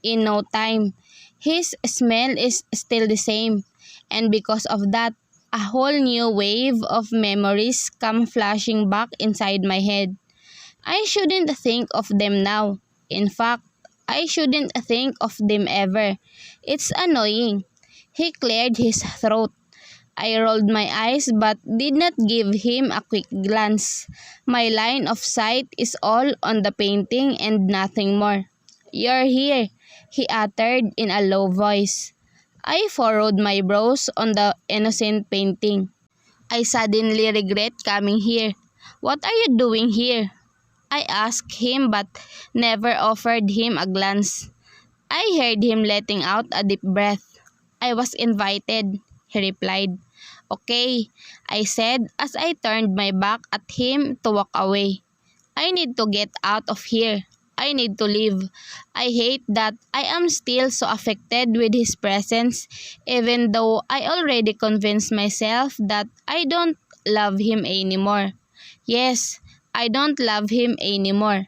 in no time. His smell is still the same, and because of that, a whole new wave of memories come flashing back inside my head. I shouldn't think of them now. In fact, I shouldn't think of them ever. It's annoying. He cleared his throat. I rolled my eyes but did not give him a quick glance. My line of sight is all on the painting and nothing more. "You're here," he uttered in a low voice. I furrowed my brows on the innocent painting. "I suddenly regret coming here. What are you doing here?" I asked him but never offered him a glance. I heard him letting out a deep breath. "I was invited," he replied. "Okay," I said as I turned my back at him to walk away. "I need to get out of here. I need to leave. I hate that I am still so affected with his presence, even though I already convinced myself that I don't love him anymore. Yes, I don't love him anymore.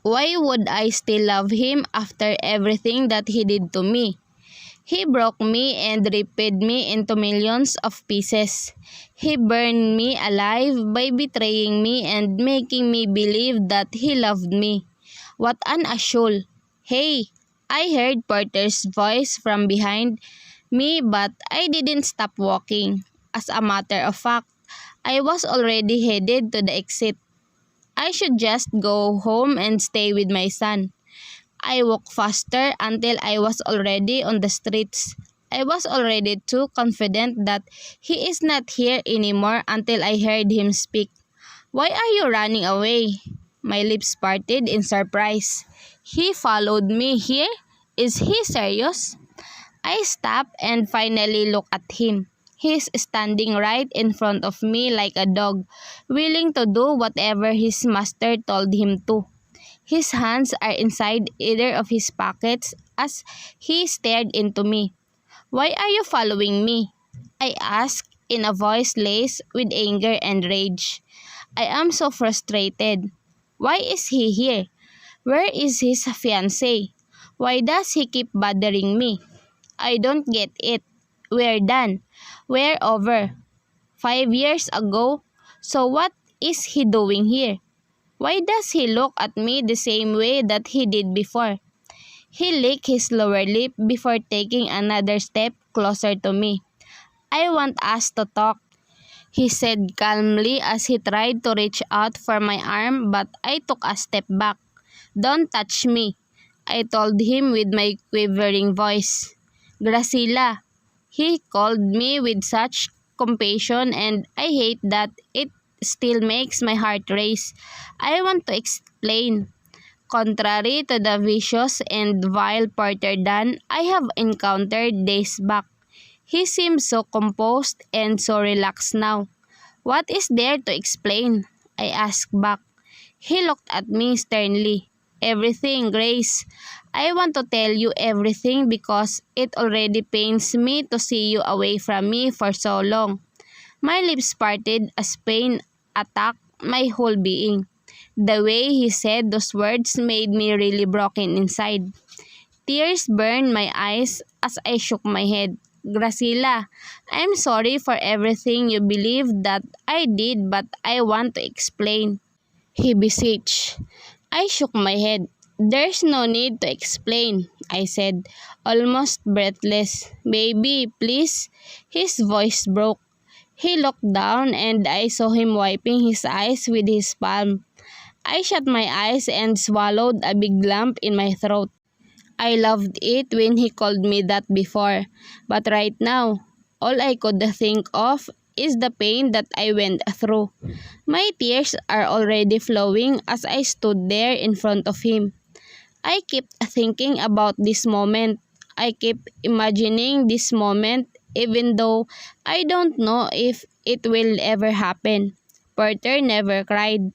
Why would I still love him after everything that he did to me? He broke me and ripped me into millions of pieces. He burned me alive by betraying me and making me believe that he loved me. What an asshole." "Hey!" I heard Porter's voice from behind me but I didn't stop walking. As a matter of fact, I was already headed to the exit. I should just go home and stay with my son. I walked faster until I was already on the streets. I was already too confident that he is not here anymore until I heard him speak. "Why are you running away?" My lips parted in surprise. "He followed me here? Is he serious?" I stopped and finally looked at him. He's standing right in front of me like a dog, willing to do whatever his master told him to. His hands are inside either of his pockets as he stared into me. "Why are you following me?" I asked in a voice laced with anger and rage. I am so frustrated. Why is he here? Where is his fiancée? Why does he keep bothering me? I don't get it. We're done. We're over. 5 years ago. So what is he doing here? Why does he look at me the same way that he did before? He licked his lower lip before taking another step closer to me. "I want us to talk," he said calmly as he tried to reach out for my arm but I took a step back. "Don't touch me," I told him with my quivering voice. "Graciela," he called me with such compassion and I hate that it still makes my heart race. I want to explain. Contrary to the vicious and vile Porter Dunn I have encountered days back, he seems so composed and so relaxed now. "What is there to explain?" I asked back. He looked at me sternly. "Everything, Grace. I want to tell you everything because it already pains me to see you away from me for so long." My lips parted as pain attacked my whole being. The way he said those words made me really broken inside. Tears burned my eyes as I shook my head. Graciela, I'm sorry for everything you believe that I did, but I want to explain, he beseeched. I shook my head. There's no need to explain, I said, almost breathless. Baby, please. His voice broke. He looked down and I saw him wiping his eyes with his palm. I shut my eyes and swallowed a big lump in my throat. I loved it when he called me that before, but right now, all I could think of is the pain that I went through. My tears are already flowing as I stood there in front of him. I kept thinking about this moment. I kept imagining this moment even though I don't know if it will ever happen. Porter never cried.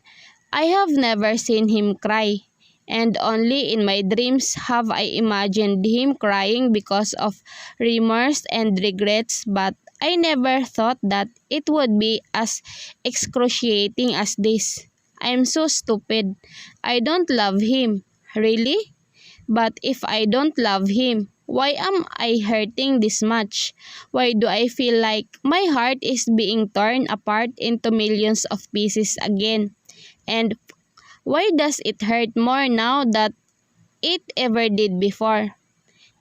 I have never seen him cry, and only in my dreams have I imagined him crying because of remorse and regrets, but I never thought that it would be as excruciating as this. I'm so stupid. I don't love him. Really? But if I don't love him, why am I hurting this much? Why do I feel like my heart is being torn apart into millions of pieces again? And why does it hurt more now than it ever did before?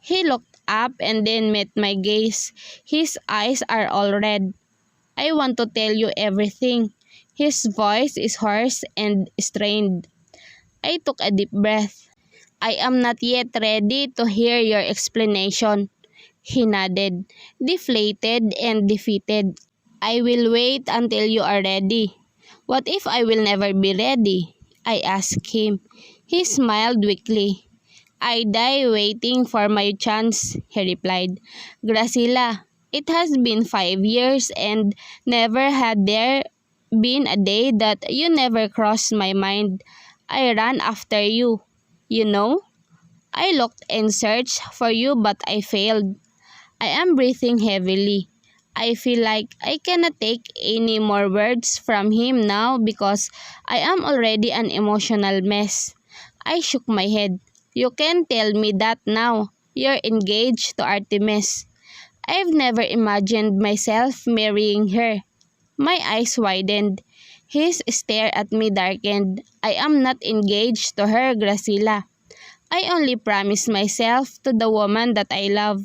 He looked up and then met my gaze. His eyes are all red. I want to tell you everything. His voice is hoarse and strained. I took a deep breath. I am not yet ready to hear your explanation. He nodded, deflated and defeated. I will wait until you are ready. What if I will never be ready? I asked him. He smiled weakly. I die waiting for my chance, he replied. Graciela, it has been 5 years and never had there been a day that you never crossed my mind. I ran after you. You know? I looked and searched for you but I failed. I am breathing heavily. I feel like I cannot take any more words from him now because I am already an emotional mess. I shook my head. You can tell me that now. You're engaged to Artemis. I've never imagined myself marrying her. My eyes widened. His stare at me darkened. I am not engaged to her, Graciela. I only promised myself to the woman that I love.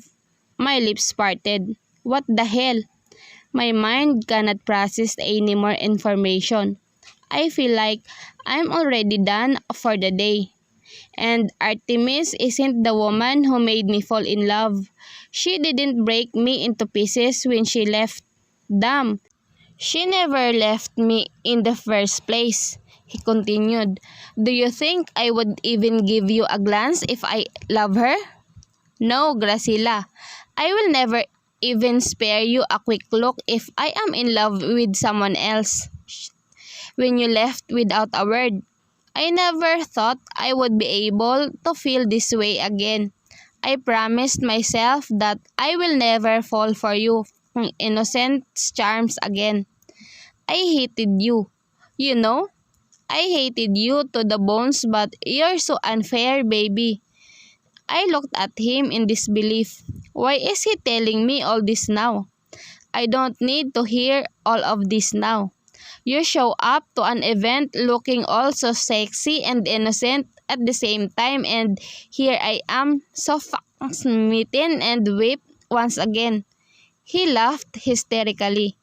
My lips parted. What the hell? My mind cannot process any more information. I feel like I'm already done for the day. And Artemis isn't the woman who made me fall in love. She didn't break me into pieces when she left. Damn, she never left me in the first place. He continued. Do you think I would even give you a glance if I love her? No, Graciela. I will never even spare you a quick look if I am in love with someone else. When you left without a word, I never thought I would be able to feel this way again. I promised myself that I will never fall for you innocent charms again. I hated you. You know, I hated you to the bones, but you're so unfair, baby. I looked at him in disbelief. Why is he telling me all this now? I don't need to hear all of this now. You show up to an event looking all so sexy and innocent at the same time, and here I am, so fucking smitten and whipped once again. He laughed hysterically.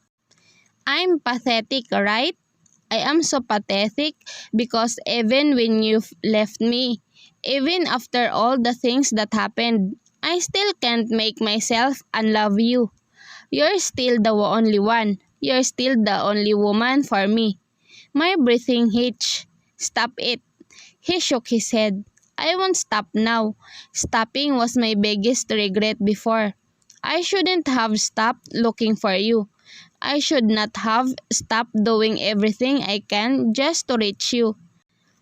I'm pathetic, right? I am so pathetic because even when you left me, even after all the things that happened, I still can't make myself unlove you. You're still the only one. You're still the only woman for me. My breathing hitched. Stop it. He shook his head. I won't stop now. Stopping was my biggest regret before. I shouldn't have stopped looking for you. I should not have stopped doing everything I can just to reach you.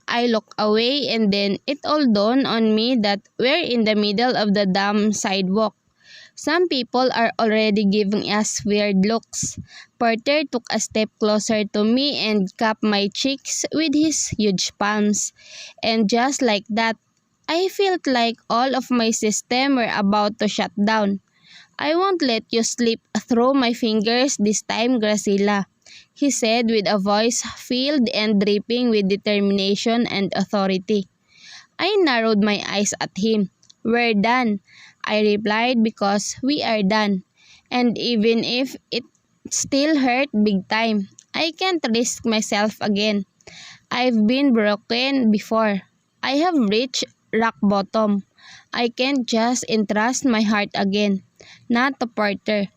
I looked away and then it all dawned on me that we're in the middle of the damn sidewalk. Some people are already giving us weird looks. Porter took a step closer to me and cupped my cheeks with his huge palms. And just like that, I felt like all of my system were about to shut down. "I won't let you slip through my fingers this time, Graciela," he said with a voice filled and dripping with determination and authority. I narrowed my eyes at him. "We're done," I replied, "because we are done. And even if it still hurt big time, I can't risk myself again. I've been broken before. I have reached rock bottom. I can't just entrust my heart again. Not to Porter.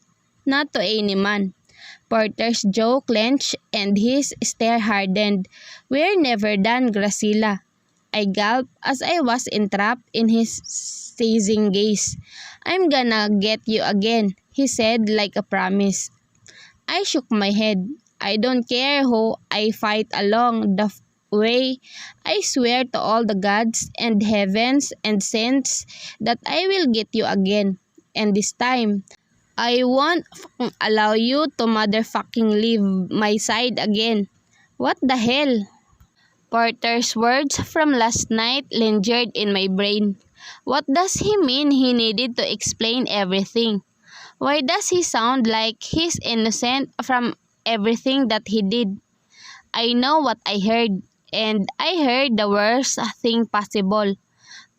Not to any man." Porter's jaw clenched and his stare hardened. "We're never done, Graciela," I gulped as I was entrapped in his seizing gaze. "I'm gonna get you again," he said like a promise. I shook my head. "I don't care who I fight along the way. I swear to all the gods and heavens and saints that I will get you again. And this time, I won't allow you to motherfucking leave my side again." What the hell? Porter's words from last night lingered in my brain. What does he mean he needed to explain everything? Why does he sound like he's innocent from everything that he did? I know what I heard, and I heard the worst thing possible.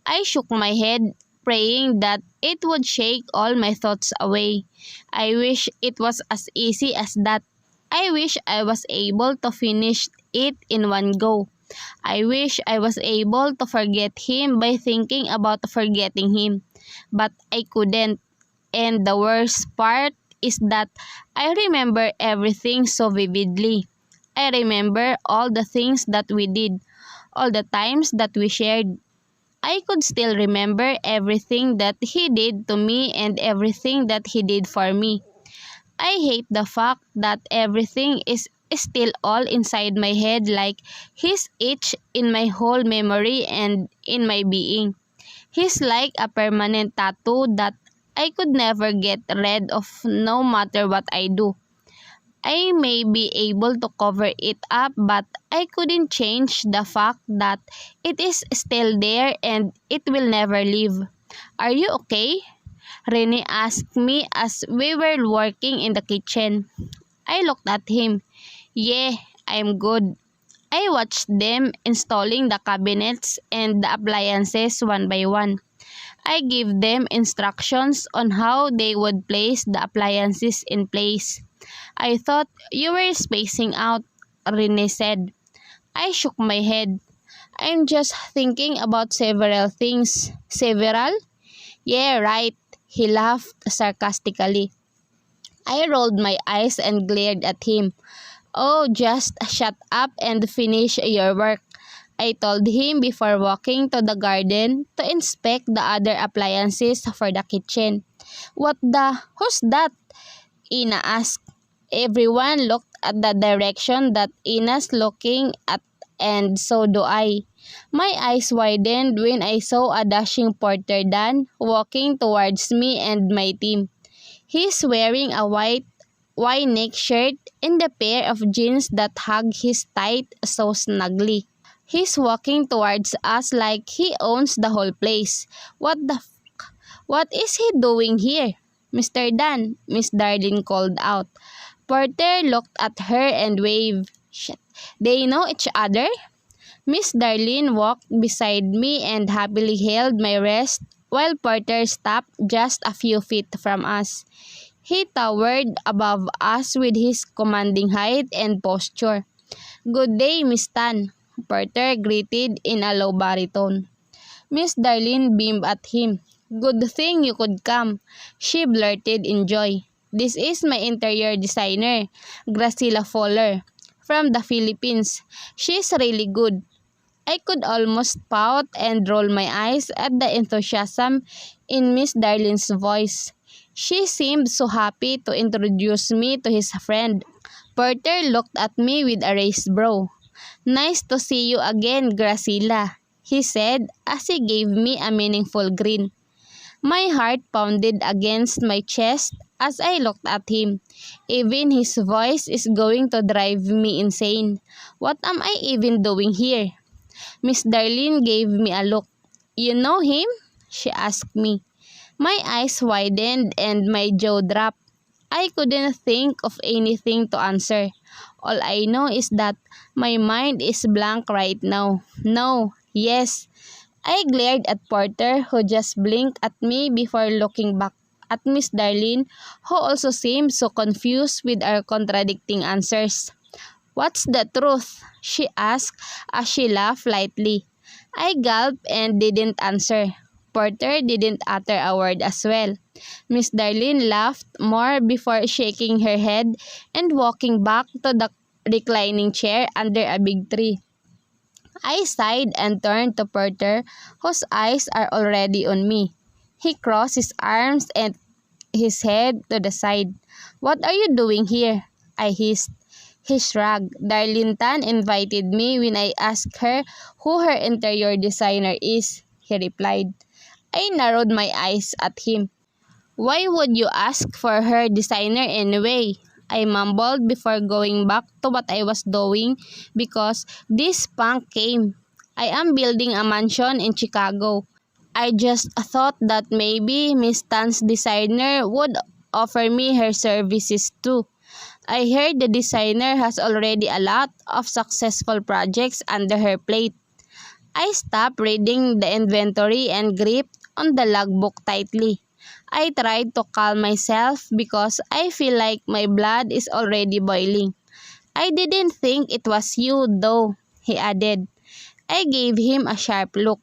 I shook my head, praying that it would shake all my thoughts away. I wish it was as easy as that. I wish I was able to finish it in one go. I wish I was able to forget him by thinking about forgetting him. But I couldn't. And the worst part is that I remember everything so vividly. I remember all the things that we did, all the times that we shared. I could still remember everything that he did to me and everything that he did for me. I hate the fact that everything is still all inside my head, like he's etched in my whole memory and in my being. He's like a permanent tattoo that I could never get rid of no matter what I do. I may be able to cover it up, but I couldn't change the fact that it is still there and it will never leave. "Are you okay?" Rene asked me as we were working in the kitchen. I looked at him. "Yeah, I'm good." I watched them installing the cabinets and the appliances one by one. I gave them instructions on how they would place the appliances in place. "I thought you were spacing out," Rene said. I shook my head. "I'm just thinking about several things." "Several?" "Yeah, right." He laughed sarcastically. I rolled my eyes and glared at him. "Oh, just shut up and finish your work," I told him before walking to the garden to inspect the other appliances for the kitchen. Who's that?" Ina asked. Everyone looked at the direction that Ina's looking at, and so do I. My eyes widened when I saw a dashing Porter Dunn walking towards me and my team. He's wearing a white Y-neck shirt and a pair of jeans that hug his tight so snugly. He's walking towards us like he owns the whole place. What the fuck? What is he doing here? "Mr. Dunn," Miss Darlene called out. Porter looked at her and waved. Shit. They know each other? Miss Darlene walked beside me and happily held my wrist while Porter stopped just a few feet from us. He towered above us with his commanding height and posture. "Good day, Miss Tan," Porter greeted in a low baritone. Miss Darlene beamed at him. "Good thing you could come," she blurted in joy. "This is my interior designer, Graciela Fowler, from the Philippines. She's really good." I could almost pout and roll my eyes at the enthusiasm in Miss Darlene's voice. She seemed so happy to introduce me to his friend. Porter looked at me with a raised brow. "Nice to see you again, Graciela," he said as he gave me a meaningful grin. My heart pounded against my chest as I looked at him. Even his voice is going to drive me insane. What am I even doing here? Miss Darlene gave me a look. "You know him?" she asked me. My eyes widened and my jaw dropped. I couldn't think of anything to answer. All I know is that my mind is blank right now. No, yes. I glared at Porter, who just blinked at me before looking back at Miss Darlene, who also seemed so confused with our contradicting answers. "What's the truth?" she asked as she laughed lightly. I gulped and didn't answer. Porter didn't utter a word as well. Miss Darlene laughed more before shaking her head and walking back to the reclining chair under a big tree. I sighed and turned to Porter, whose eyes are already on me. He crossed his arms and his head to the side. "What are you doing here?" I hissed. He shrugged. "Darlene Tan invited me when I asked her who her interior designer is," he replied. I narrowed my eyes at him. "Why would you ask for her designer anyway?" I mumbled before going back to what I was doing because this punk came. "I am building a mansion in Chicago. I just thought that maybe Miss Tan's designer would offer me her services too. I heard the designer has already a lot of successful projects under her plate." I stopped reading the inventory and gripped on the logbook tightly. I tried to calm myself because I feel like my blood is already boiling. "I didn't think it was you, though," he added. I gave him a sharp look.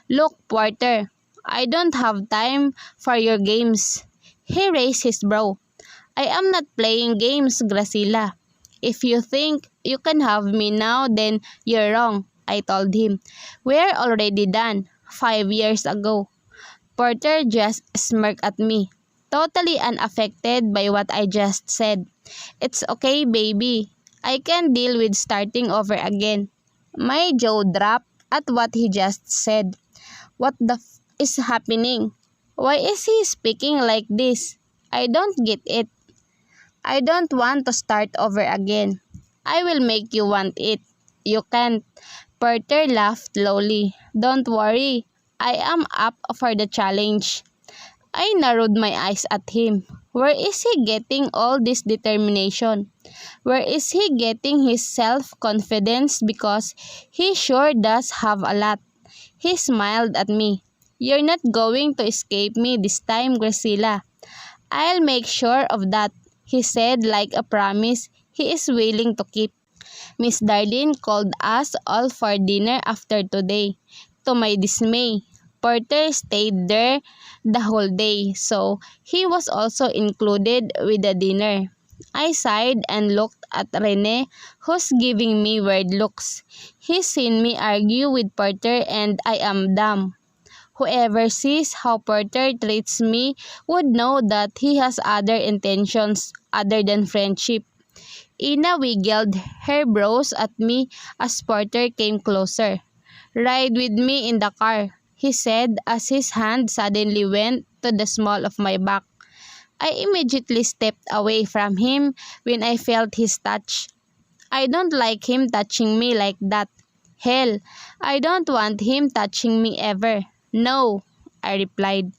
"Look, Porter, I don't have time for your games." He raised his brow. "I am not playing games, Graciela. If you think you can have me now, then you're wrong," I told him. "We're already done, 5 years ago." Porter just smirked at me, totally unaffected by what I just said. "It's okay, baby. I can deal with starting over again." My jaw dropped at what he just said. What the is happening? Why is he speaking like this? I don't get it. "I don't want to start over again." "I will make you want it." "You can't." Porter laughed lowly. "Don't worry. I am up for the challenge." I narrowed my eyes at him. Where is he getting all this determination? Where is he getting his self-confidence? Because he sure does have a lot. He smiled at me. "You're not going to escape me this time, Graciela." "I'll make sure of that," he said, like a promise he is willing to keep. Miss Darlene called us all for dinner after today. To my dismay, Porter stayed there the whole day, so he was also included with the dinner. I sighed and looked at Rene, who's giving me weird looks. He's seen me argue with Porter and I am dumb. Whoever sees how Porter treats me would know that he has other intentions other than friendship. Ina wiggled her brows at me as Porter came closer. "Ride with me in the car," he said as his hand suddenly went to the small of my back. I immediately stepped away from him when I felt his touch. I don't like him touching me like that. Hell, I don't want him touching me ever. "No," I replied.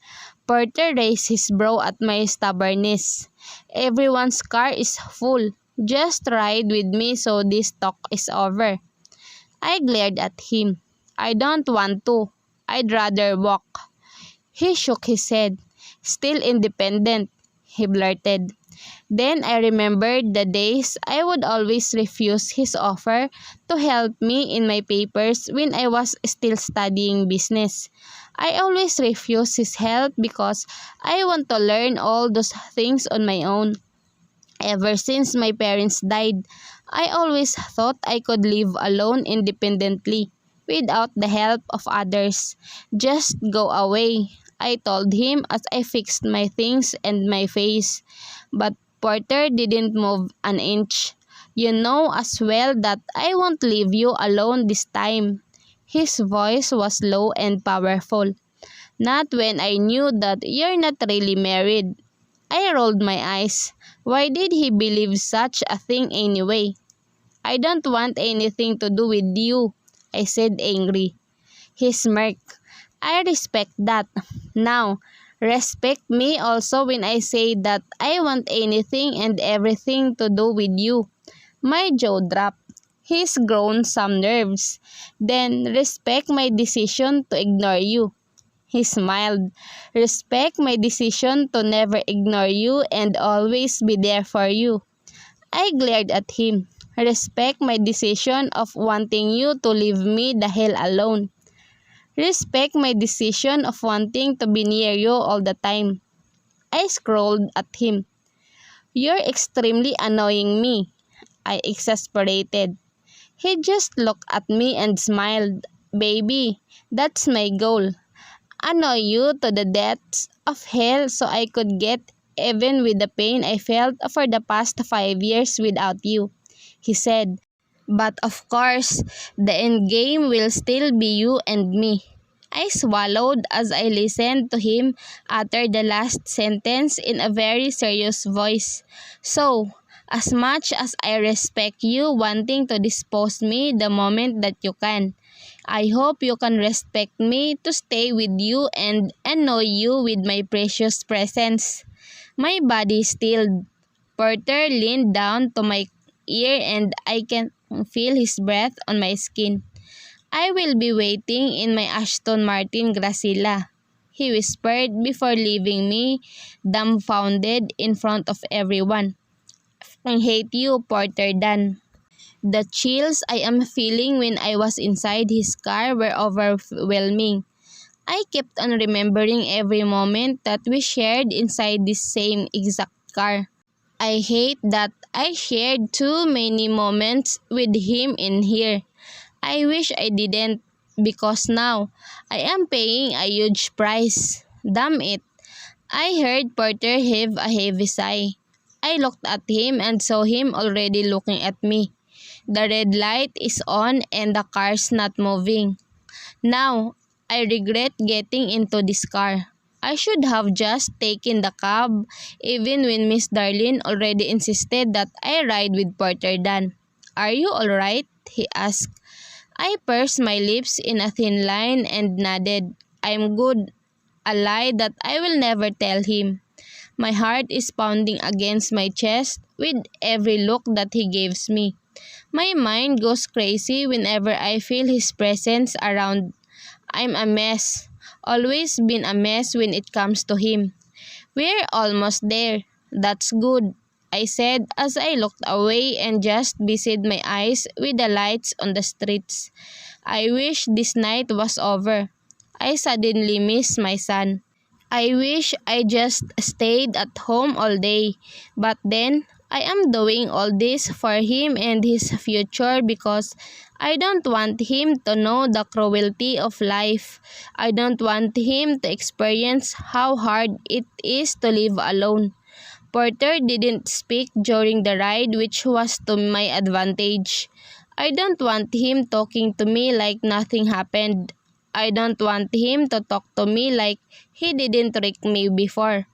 Porter raised his brow at my stubbornness. "Everyone's car is full. Just ride with me so this talk is over." I glared at him. "I don't want to. I'd rather walk." He shook his head. "Still independent," he blurted. Then I remembered the days I would always refuse his offer to help me in my papers when I was still studying business. I always refused his help because I want to learn all those things on my own. Ever since my parents died, I always thought I could live alone independently, without the help of others. "Just go away," I told him as I fixed my things and my face. But Porter didn't move an inch. "You know as well that I won't leave you alone this time." His voice was low and powerful. "Not when I knew that you're not really married." I rolled my eyes. Why did he believe such a thing anyway? "I don't want anything to do with you," I said angry. He smirked. "I respect that. Now, Respect me also when I say that I want anything and everything to do with you. My jaw dropped. He's grown some nerves. Then respect my decision to ignore you. He smiled. Respect my decision to never ignore you and always be there for you. I glared at him. Respect my decision of wanting you to leave me the hell alone. Respect my decision of wanting to be near you all the time. I scowled at him. You're extremely annoying me. I exasperated. He just looked at me and smiled. Baby, that's my goal. Annoy you to the depths of hell so I could get even with the pain I felt for the past 5 years without you, he said. But of course, the end game will still be you and me. I swallowed as I listened to him utter the last sentence in a very serious voice. So, as much as I respect you wanting to dispose me the moment that you can, I hope you can respect me to stay with you and annoy you with my precious presence. My body stilled. Porter leaned down to my ear and I can feel his breath on my skin. I will be waiting in my Aston Martin Gracilla, he whispered before leaving me dumbfounded in front of everyone. I hate you, Porter Dunn. The chills I am feeling when I was inside his car were overwhelming. I kept on remembering every moment that we shared inside this same exact car. I hate that I shared too many moments with him in here. I wish I didn't because now I am paying a huge price. Damn it. I heard Porter heave a heavy sigh. I looked at him and saw him already looking at me. The red light is on and the car's not moving. Now, I regret getting into this car. I should have just taken the cab even when Miss Darlene already insisted that I ride with Porter Dunn. Are you alright? He asked. I pursed my lips in a thin line and nodded. I'm good. A lie that I will never tell him. My heart is pounding against my chest with every look that he gives me. My mind goes crazy whenever I feel his presence around. I'm a mess. Always been a mess when it comes to him. We're almost there. That's good, I said as I looked away and just busied my eyes with the lights on the streets. I wish this night was over. I suddenly miss my son. I wish I just stayed at home all day. But then, I am doing all this for him and his future because I don't want him to know the cruelty of life. I don't want him to experience how hard it is to live alone. Porter didn't speak during the ride, which was to my advantage. I don't want him talking to me like nothing happened. I don't want him to talk to me like he didn't trick me before.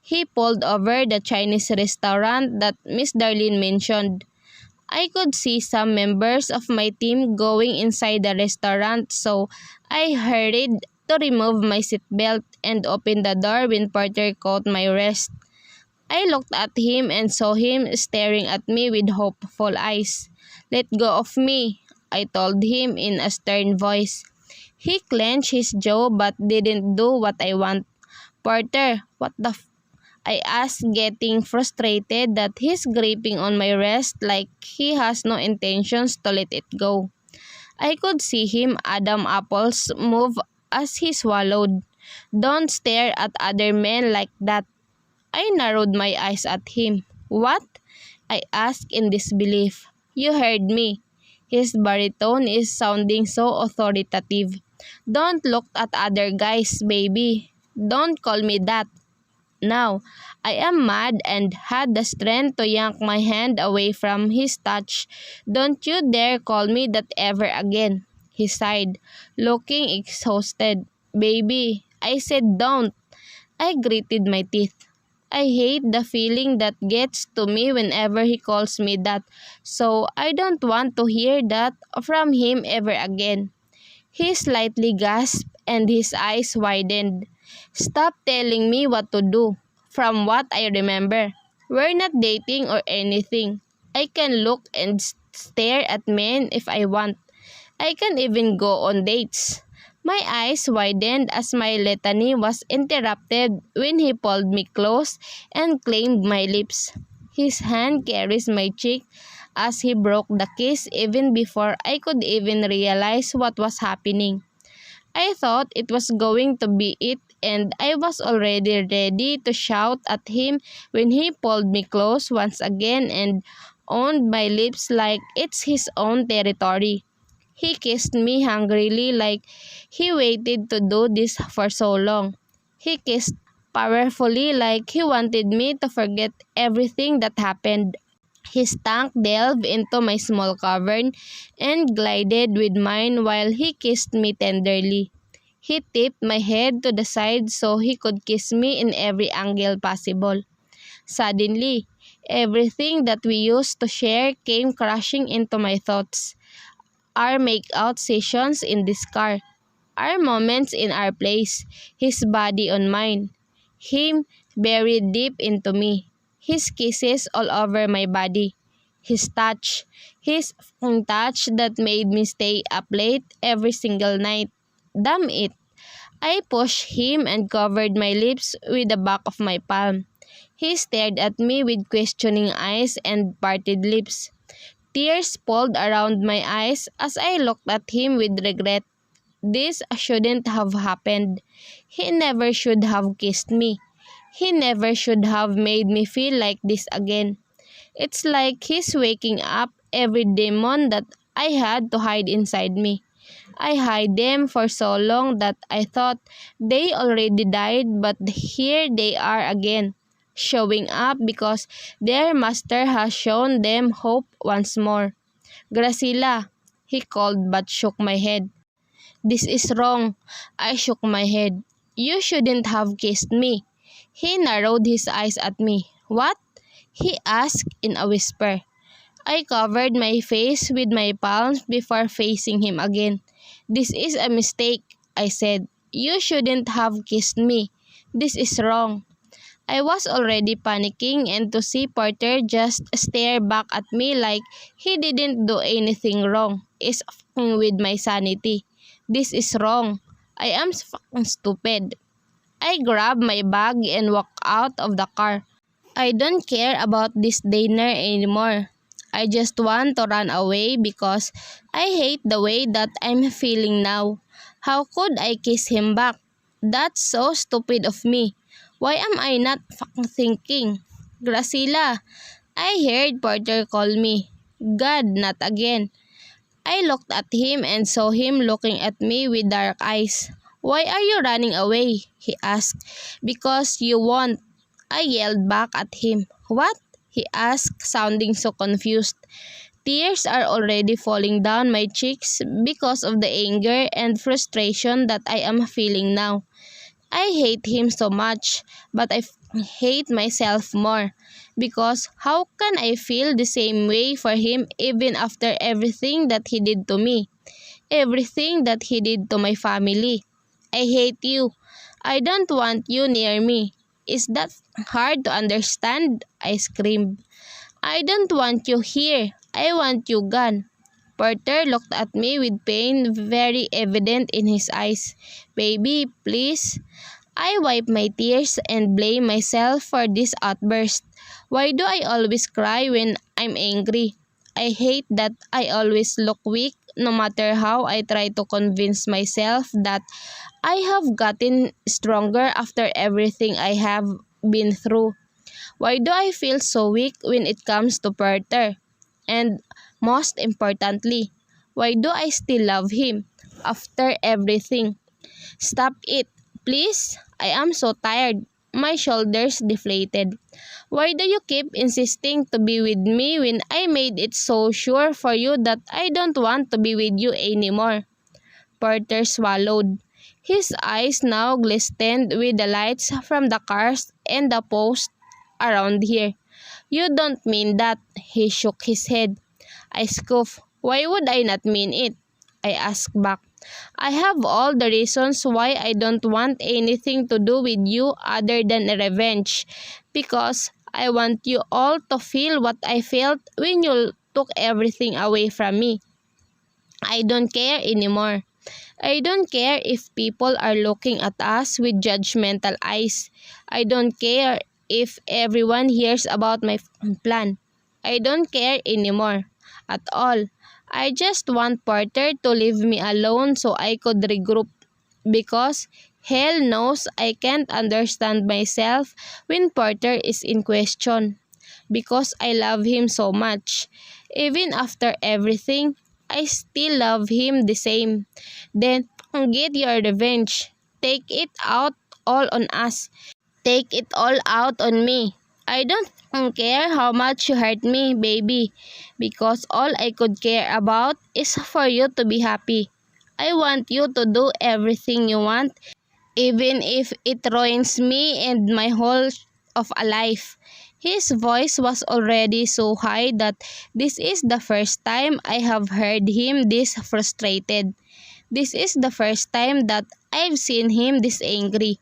He pulled over the Chinese restaurant that Miss Darlene mentioned. I could see some members of my team going inside the restaurant, so I hurried to remove my seatbelt and open the door when Porter caught my wrist. I looked at him and saw him staring at me with hopeful eyes. Let go of me, I told him in a stern voice. He clenched his jaw but didn't do what I want. Porter, what the I asked, getting frustrated that he's gripping on my wrist like he has no intentions to let it go. I could see him Adam Apple's move as he swallowed. Don't stare at other men like that. I narrowed my eyes at him. What? I asked in disbelief. You heard me. His baritone is sounding so authoritative. Don't look at other guys, baby. Don't call me that. Now, I am mad and had the strength to yank my hand away from his touch. Don't you dare call me that ever again, he sighed, looking exhausted. Baby, I said don't. I gritted my teeth. I hate the feeling that gets to me whenever he calls me that, so I don't want to hear that from him ever again. He slightly gasped and his eyes widened. Stop telling me what to do. From what I remember, we're not dating or anything. I can look and stare at men if I want. I can even go on dates. My eyes widened as my litany was interrupted when he pulled me close and claimed my lips. His hand caressed my cheek as he broke the kiss even before I could even realize what was happening. I thought it was going to be it, and I was already ready to shout at him when he pulled me close once again and owned my lips like it's his own territory. He kissed me hungrily like he waited to do this for so long. He kissed powerfully like he wanted me to forget everything that happened. His tongue delved into my small cavern and glided with mine while he kissed me tenderly. He tipped my head to the side so he could kiss me in every angle possible. Suddenly, everything that we used to share came crashing into my thoughts. Our make-out sessions in this car, our moments in our place, his body on mine, him buried deep into me, his kisses all over my body, his touch that made me stay up late every single night. Damn it! I pushed him and covered my lips with the back of my palm. He stared at me with questioning eyes and parted lips. Tears pulled around my eyes as I looked at him with regret. This shouldn't have happened. He never should have kissed me. He never should have made me feel like this again. It's like he's waking up every demon that I had to hide inside me. I hid them for so long that I thought they already died, but here they are again, showing up because their master has shown them hope once more. Gracila, he called but shook my head. This is wrong. I shook my head. You shouldn't have kissed me. He narrowed his eyes at me. What? He asked in a whisper. I covered my face with my palms before facing him again. This is a mistake, I said. You shouldn't have kissed me. This is wrong. I was already panicking, and to see Porter just stare back at me like he didn't do anything wrong is fucking with my sanity. This is wrong. I am fucking stupid. I grabbed my bag and walked out of the car. I don't care about this dinner anymore. I just want to run away because I hate the way that I'm feeling now. How could I kiss him back? That's so stupid of me. Why am I not fucking thinking? Gracila, I heard Porter call me. God, not again. I looked at him and saw him looking at me with dark eyes. Why are you running away? He asked. Because you won't. I yelled back at him. What? He asked, sounding so confused. Tears are already falling down my cheeks because of the anger and frustration that I am feeling now. I hate him so much, but I hate myself more. Because how can I feel the same way for him even after everything that he did to me? Everything that he did to my family. I hate you. I don't want you near me. Is that hard to understand? I screamed. I don't want you here. I want you gone. Porter looked at me with pain very evident in his eyes. Baby, please. I wipe my tears and blame myself for this outburst. Why do I always cry when I'm angry? I hate that I always look weak no matter how I try to convince myself that I have gotten stronger after everything I have been through. Why do I feel so weak when it comes to Porter? And most importantly, why do I still love him after everything? Stop it, please. I am so tired. My shoulders deflated. Why do you keep insisting to be with me when I made it so sure for you that I don't want to be with you anymore? Porter swallowed. His eyes now glistened with the lights from the cars and the posts around here. You don't mean that, he shook his head. I scoffed. Why would I not mean it? I asked back. I have all the reasons why I don't want anything to do with you other than revenge. Because I want you all to feel what I felt when you took everything away from me. I don't care anymore. I don't care if people are looking at us with judgmental eyes. I don't care if everyone hears about my plan. I don't care anymore at all. I just want Porter to leave me alone so I could regroup because hell knows I can't understand myself when Porter is in question because I love him so much. Even after everything, I still love him the same. Then get your revenge. Take it out all on us. Take it all out on me. I don't care how much you hurt me, baby, because all I could care about is for you to be happy. I want you to do everything you want, even if it ruins me and my whole of a life. His voice was already so high that this is the first time I have heard him this frustrated. This is the first time that I've seen him this angry.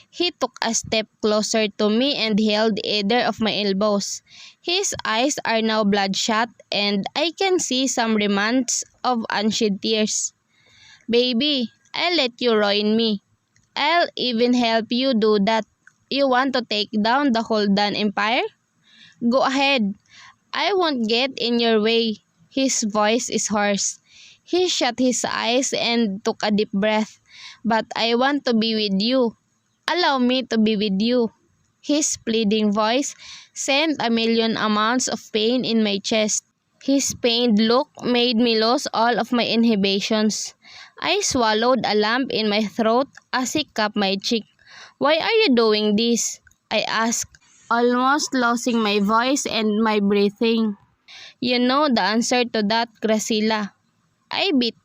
He took a step closer to me and held either of my elbows. His eyes are now bloodshot and I can see some remnants of unshed tears. Baby, I'll let you ruin me. I'll even help you do that. You want to take down the whole Dunn Empire? Go ahead. I won't get in your way. His voice is hoarse. He shut his eyes and took a deep breath. But I want to be with you. Allow me to be with you. His pleading voice sent a million amounts of pain in my chest. His pained look made me lose all of my inhibitions. I swallowed a lump in my throat as he cupped my cheek. Why are you doing this? I asked, almost losing my voice and my breathing. You know the answer to that, Graciela. I beat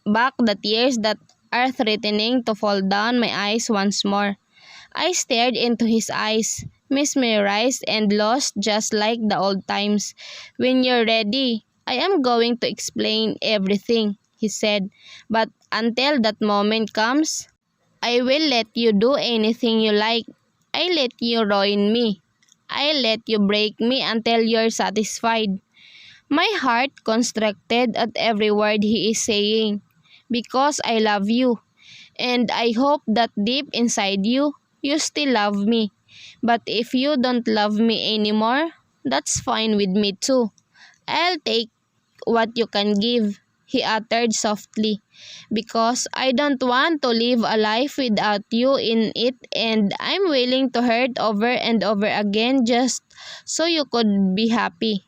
back the tears that are threatening to fall down my eyes once more. I stared into his eyes, mesmerized and lost just like the old times. When you're ready, I am going to explain everything, he said. But until that moment comes, I will let you do anything you like. I let you ruin me. I let you break me until you're satisfied. My heart constricted at every word he is saying. Because I love you. And I hope that deep inside you, you still love me. But if you don't love me anymore, that's fine with me too. I'll take what you can give, he uttered softly, because I don't want to live a life without you in it and I'm willing to hurt over and over again just so you could be happy.